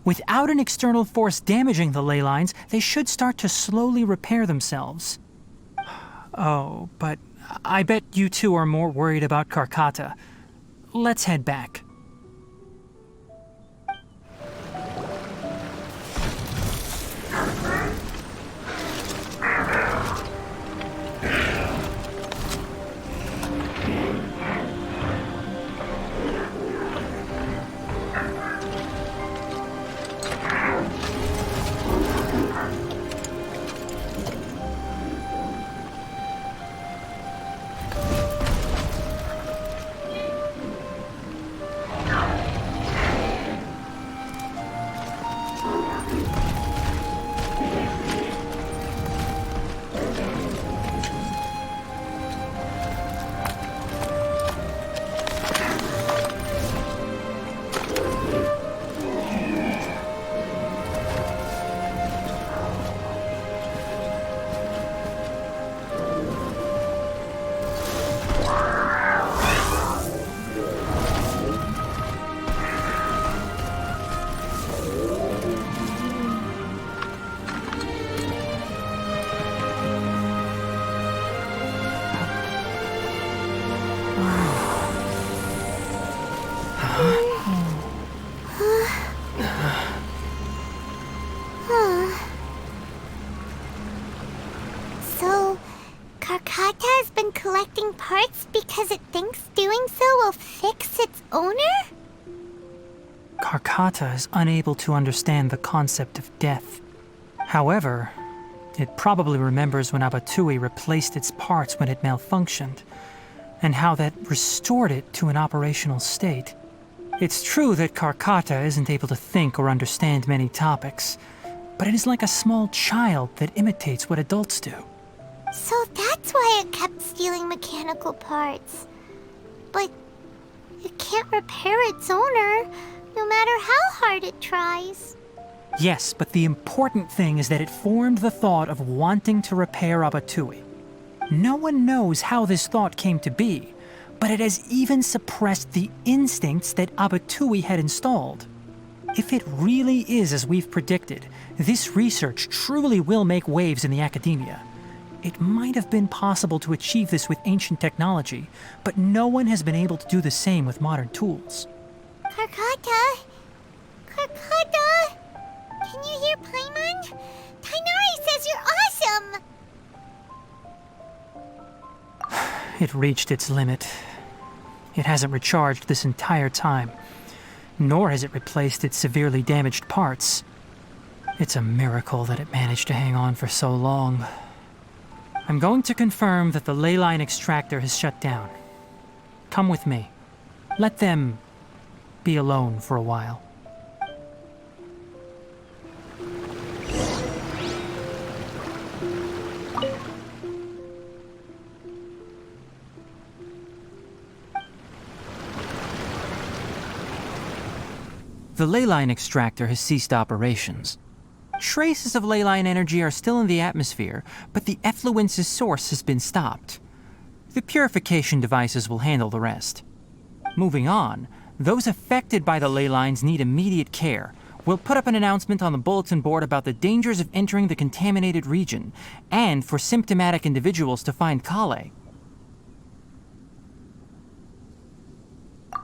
Without an external force damaging the ley lines, they should start to slowly repair themselves. Oh, but I bet you two are more worried about Karkata. Let's head back. So, Karkata has been collecting parts because it thinks doing so will fix its owner? Karkata is unable to understand the concept of death. However, it probably remembers when Abatui replaced its parts when it malfunctioned, and how that restored it to an operational state. It's true that Karkata isn't able to think or understand many topics, but it is like a small child that imitates what adults do. So that's why it kept stealing mechanical parts. But it can't repair its owner, no matter how hard it tries. Yes, but the important thing is that it formed the thought of wanting to repair Abatui. No one knows how this thought came to be, but it has even suppressed the instincts that Abatui had installed. If it really is as we've predicted, this research truly will make waves in the academia. It might have been possible to achieve this with ancient technology, but no one has been able to do the same with modern tools. Karkata? Karkata? Can you hear Paimon? Tighnari says you're awesome! It reached its limit. It hasn't recharged this entire time, nor has it replaced its severely damaged parts. It's a miracle that it managed to hang on for so long. I'm going to confirm that the ley line extractor has shut down. Come with me. Let them be alone for a while. The ley line extractor has ceased operations. Traces of ley line energy are still in the atmosphere, but the effluence's source has been stopped. The purification devices will handle the rest. Moving on, those affected by the ley lines need immediate care. We'll put up an announcement on the bulletin board about the dangers of entering the contaminated region, and for symptomatic individuals to find Kale.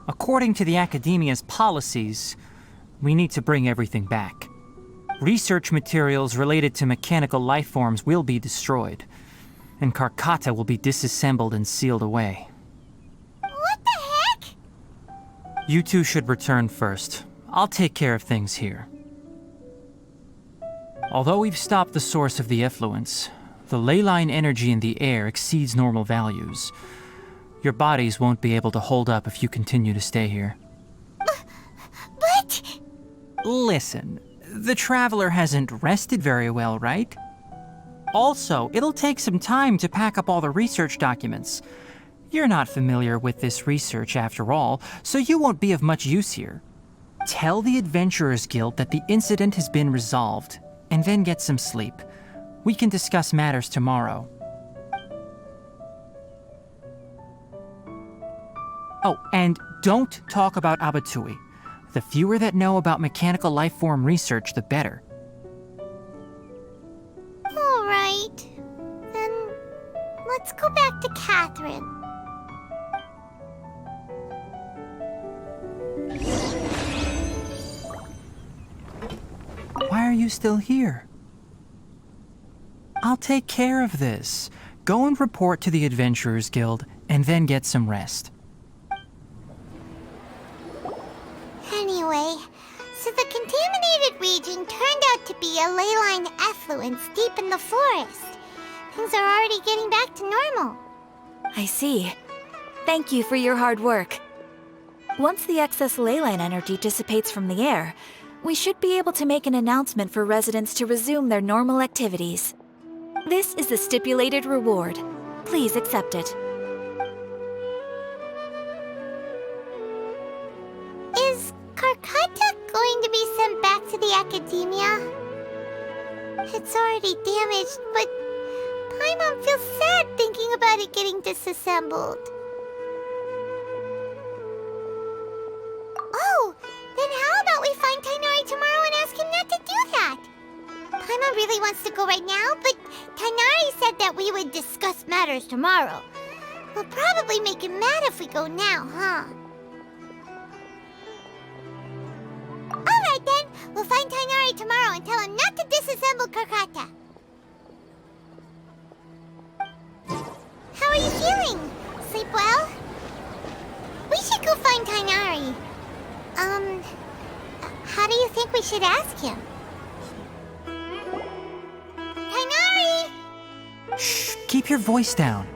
According to the Academia's policies, we need to bring everything back. Research materials related to mechanical life forms will be destroyed, and Karkata will be disassembled and sealed away. What the heck? You two should return first. I'll take care of things here. Although we've stopped the source of the effluence, the ley line energy in the air exceeds normal values. Your bodies won't be able to hold up if you continue to stay here. But... Listen, the Traveler hasn't rested very well, right? Also, it'll take some time to pack up all the research documents. You're not familiar with this research after all, so you won't be of much use here. Tell the Adventurers Guild that the incident has been resolved, and then get some sleep. We can discuss matters tomorrow. Oh, and don't talk about Abatui. The fewer that know about mechanical life form research, the better. All right. Then let's go back to Catherine. Why are you still here? I'll take care of this. Go and report to the Adventurers Guild, and then get some rest. Anyway, so the contaminated region turned out to be a ley line effluence deep in the forest. Things are already getting back to normal. I see. Thank you for your hard work. Once the excess ley line energy dissipates from the air, we should be able to make an announcement for residents to resume their normal activities. This is the stipulated reward. Please accept it. Is Karkata going to be sent back to the Academia? It's already damaged, but Paimon feels sad thinking about it getting disassembled. Oh, then how about we find Tighnari tomorrow and ask him not to do that? Paimon really wants to go right now, but Tighnari said that we would discuss matters tomorrow. We'll probably make him mad if we go now, huh? Alright then, we'll find Tighnari tomorrow and tell him not to disassemble Karkata. How are you feeling? Sleep well? We should go find Tighnari. How do you think we should ask him? Tighnari! Shh, keep your voice down.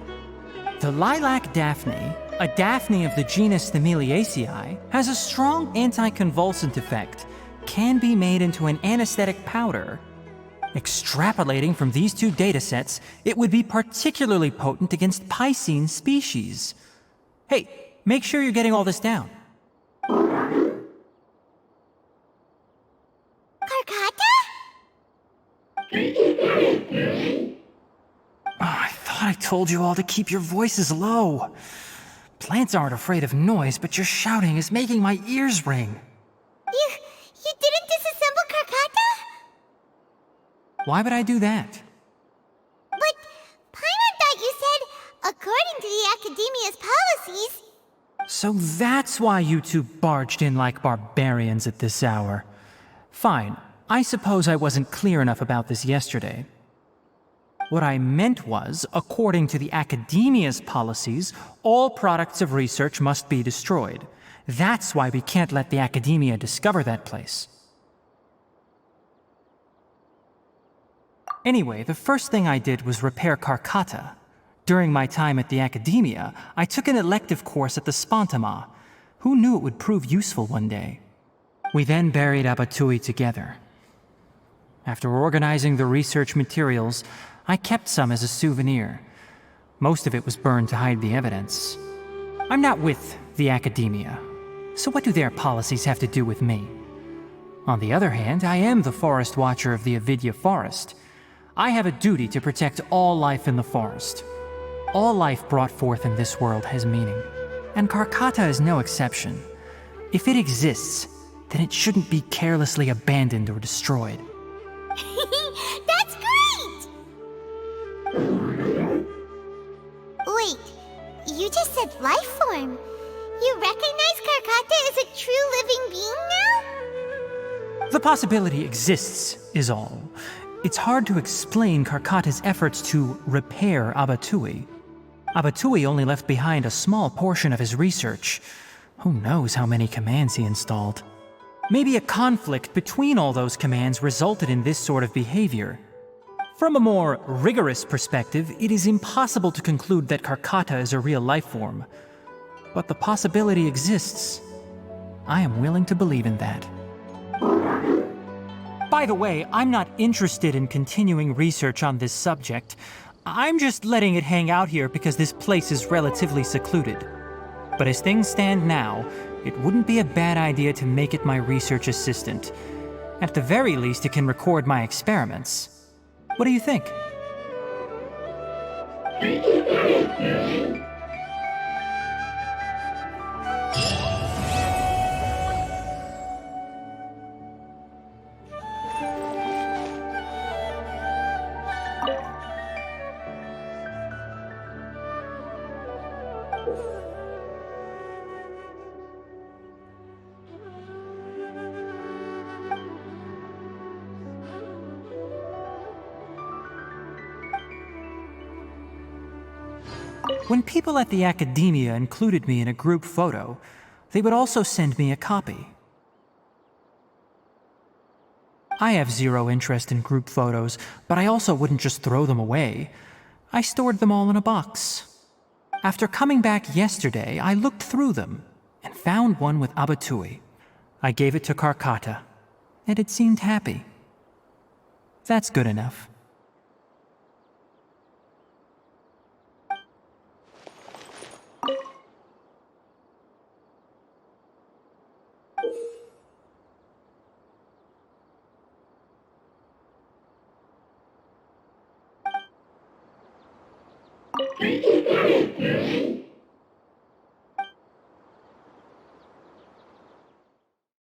The Lilac Daphne, A Daphne of the genus Thameliaceae has a strong anticonvulsant effect, can be made into an anesthetic powder. Extrapolating from these two datasets, it would be particularly potent against Piscine species. Hey, make sure you're getting all this down. Karkata? I thought I told you all to keep your voices low. Plants aren't afraid of noise, but your shouting is making my ears ring. You didn't disassemble Karkata? Why would I do that? But Paimon thought you said, according to the Academia's policies... So that's why you two barged in like barbarians at this hour. Fine, I suppose I wasn't clear enough about this yesterday. What I meant was, according to the Academia's policies, all products of research must be destroyed. That's why we can't let the Academia discover that place. Anyway, the first thing I did was repair Karkata. During my time at the Academia, I took an elective course at the Spontama. Who knew it would prove useful one day? We then buried Abatui together. After organizing the research materials, I kept some as a souvenir. Most of it was burned to hide the evidence. I'm not with the Academia, so what do their policies have to do with me? On the other hand, I am the Forest Watcher of the Avidya Forest. I have a duty to protect all life in the forest. All life brought forth in this world has meaning, and Karkata is no exception. If it exists, then it shouldn't be carelessly abandoned or destroyed. That's great! Wait, you just said life form. You recognize Karkata as a true living being now? The possibility exists, is all. It's hard to explain Karkata's efforts to repair Abatui. Abatui only left behind a small portion of his research. Who knows how many commands he installed? Maybe a conflict between all those commands resulted in this sort of behavior. From a more rigorous perspective, it is impossible to conclude that Karkata is a real life form. But the possibility exists. I am willing to believe in that. By the way, I'm not interested in continuing research on this subject. I'm just letting it hang out here because this place is relatively secluded. But as things stand now, it wouldn't be a bad idea to make it my research assistant. At the very least, it can record my experiments. What do you think? When people at the Academia included me in a group photo, they would also send me a copy. I have zero interest in group photos, but I also wouldn't just throw them away. I stored them all in a box. After coming back yesterday, I looked through them and found one with Abatui. I gave it to Karkata, and it seemed happy. That's good enough.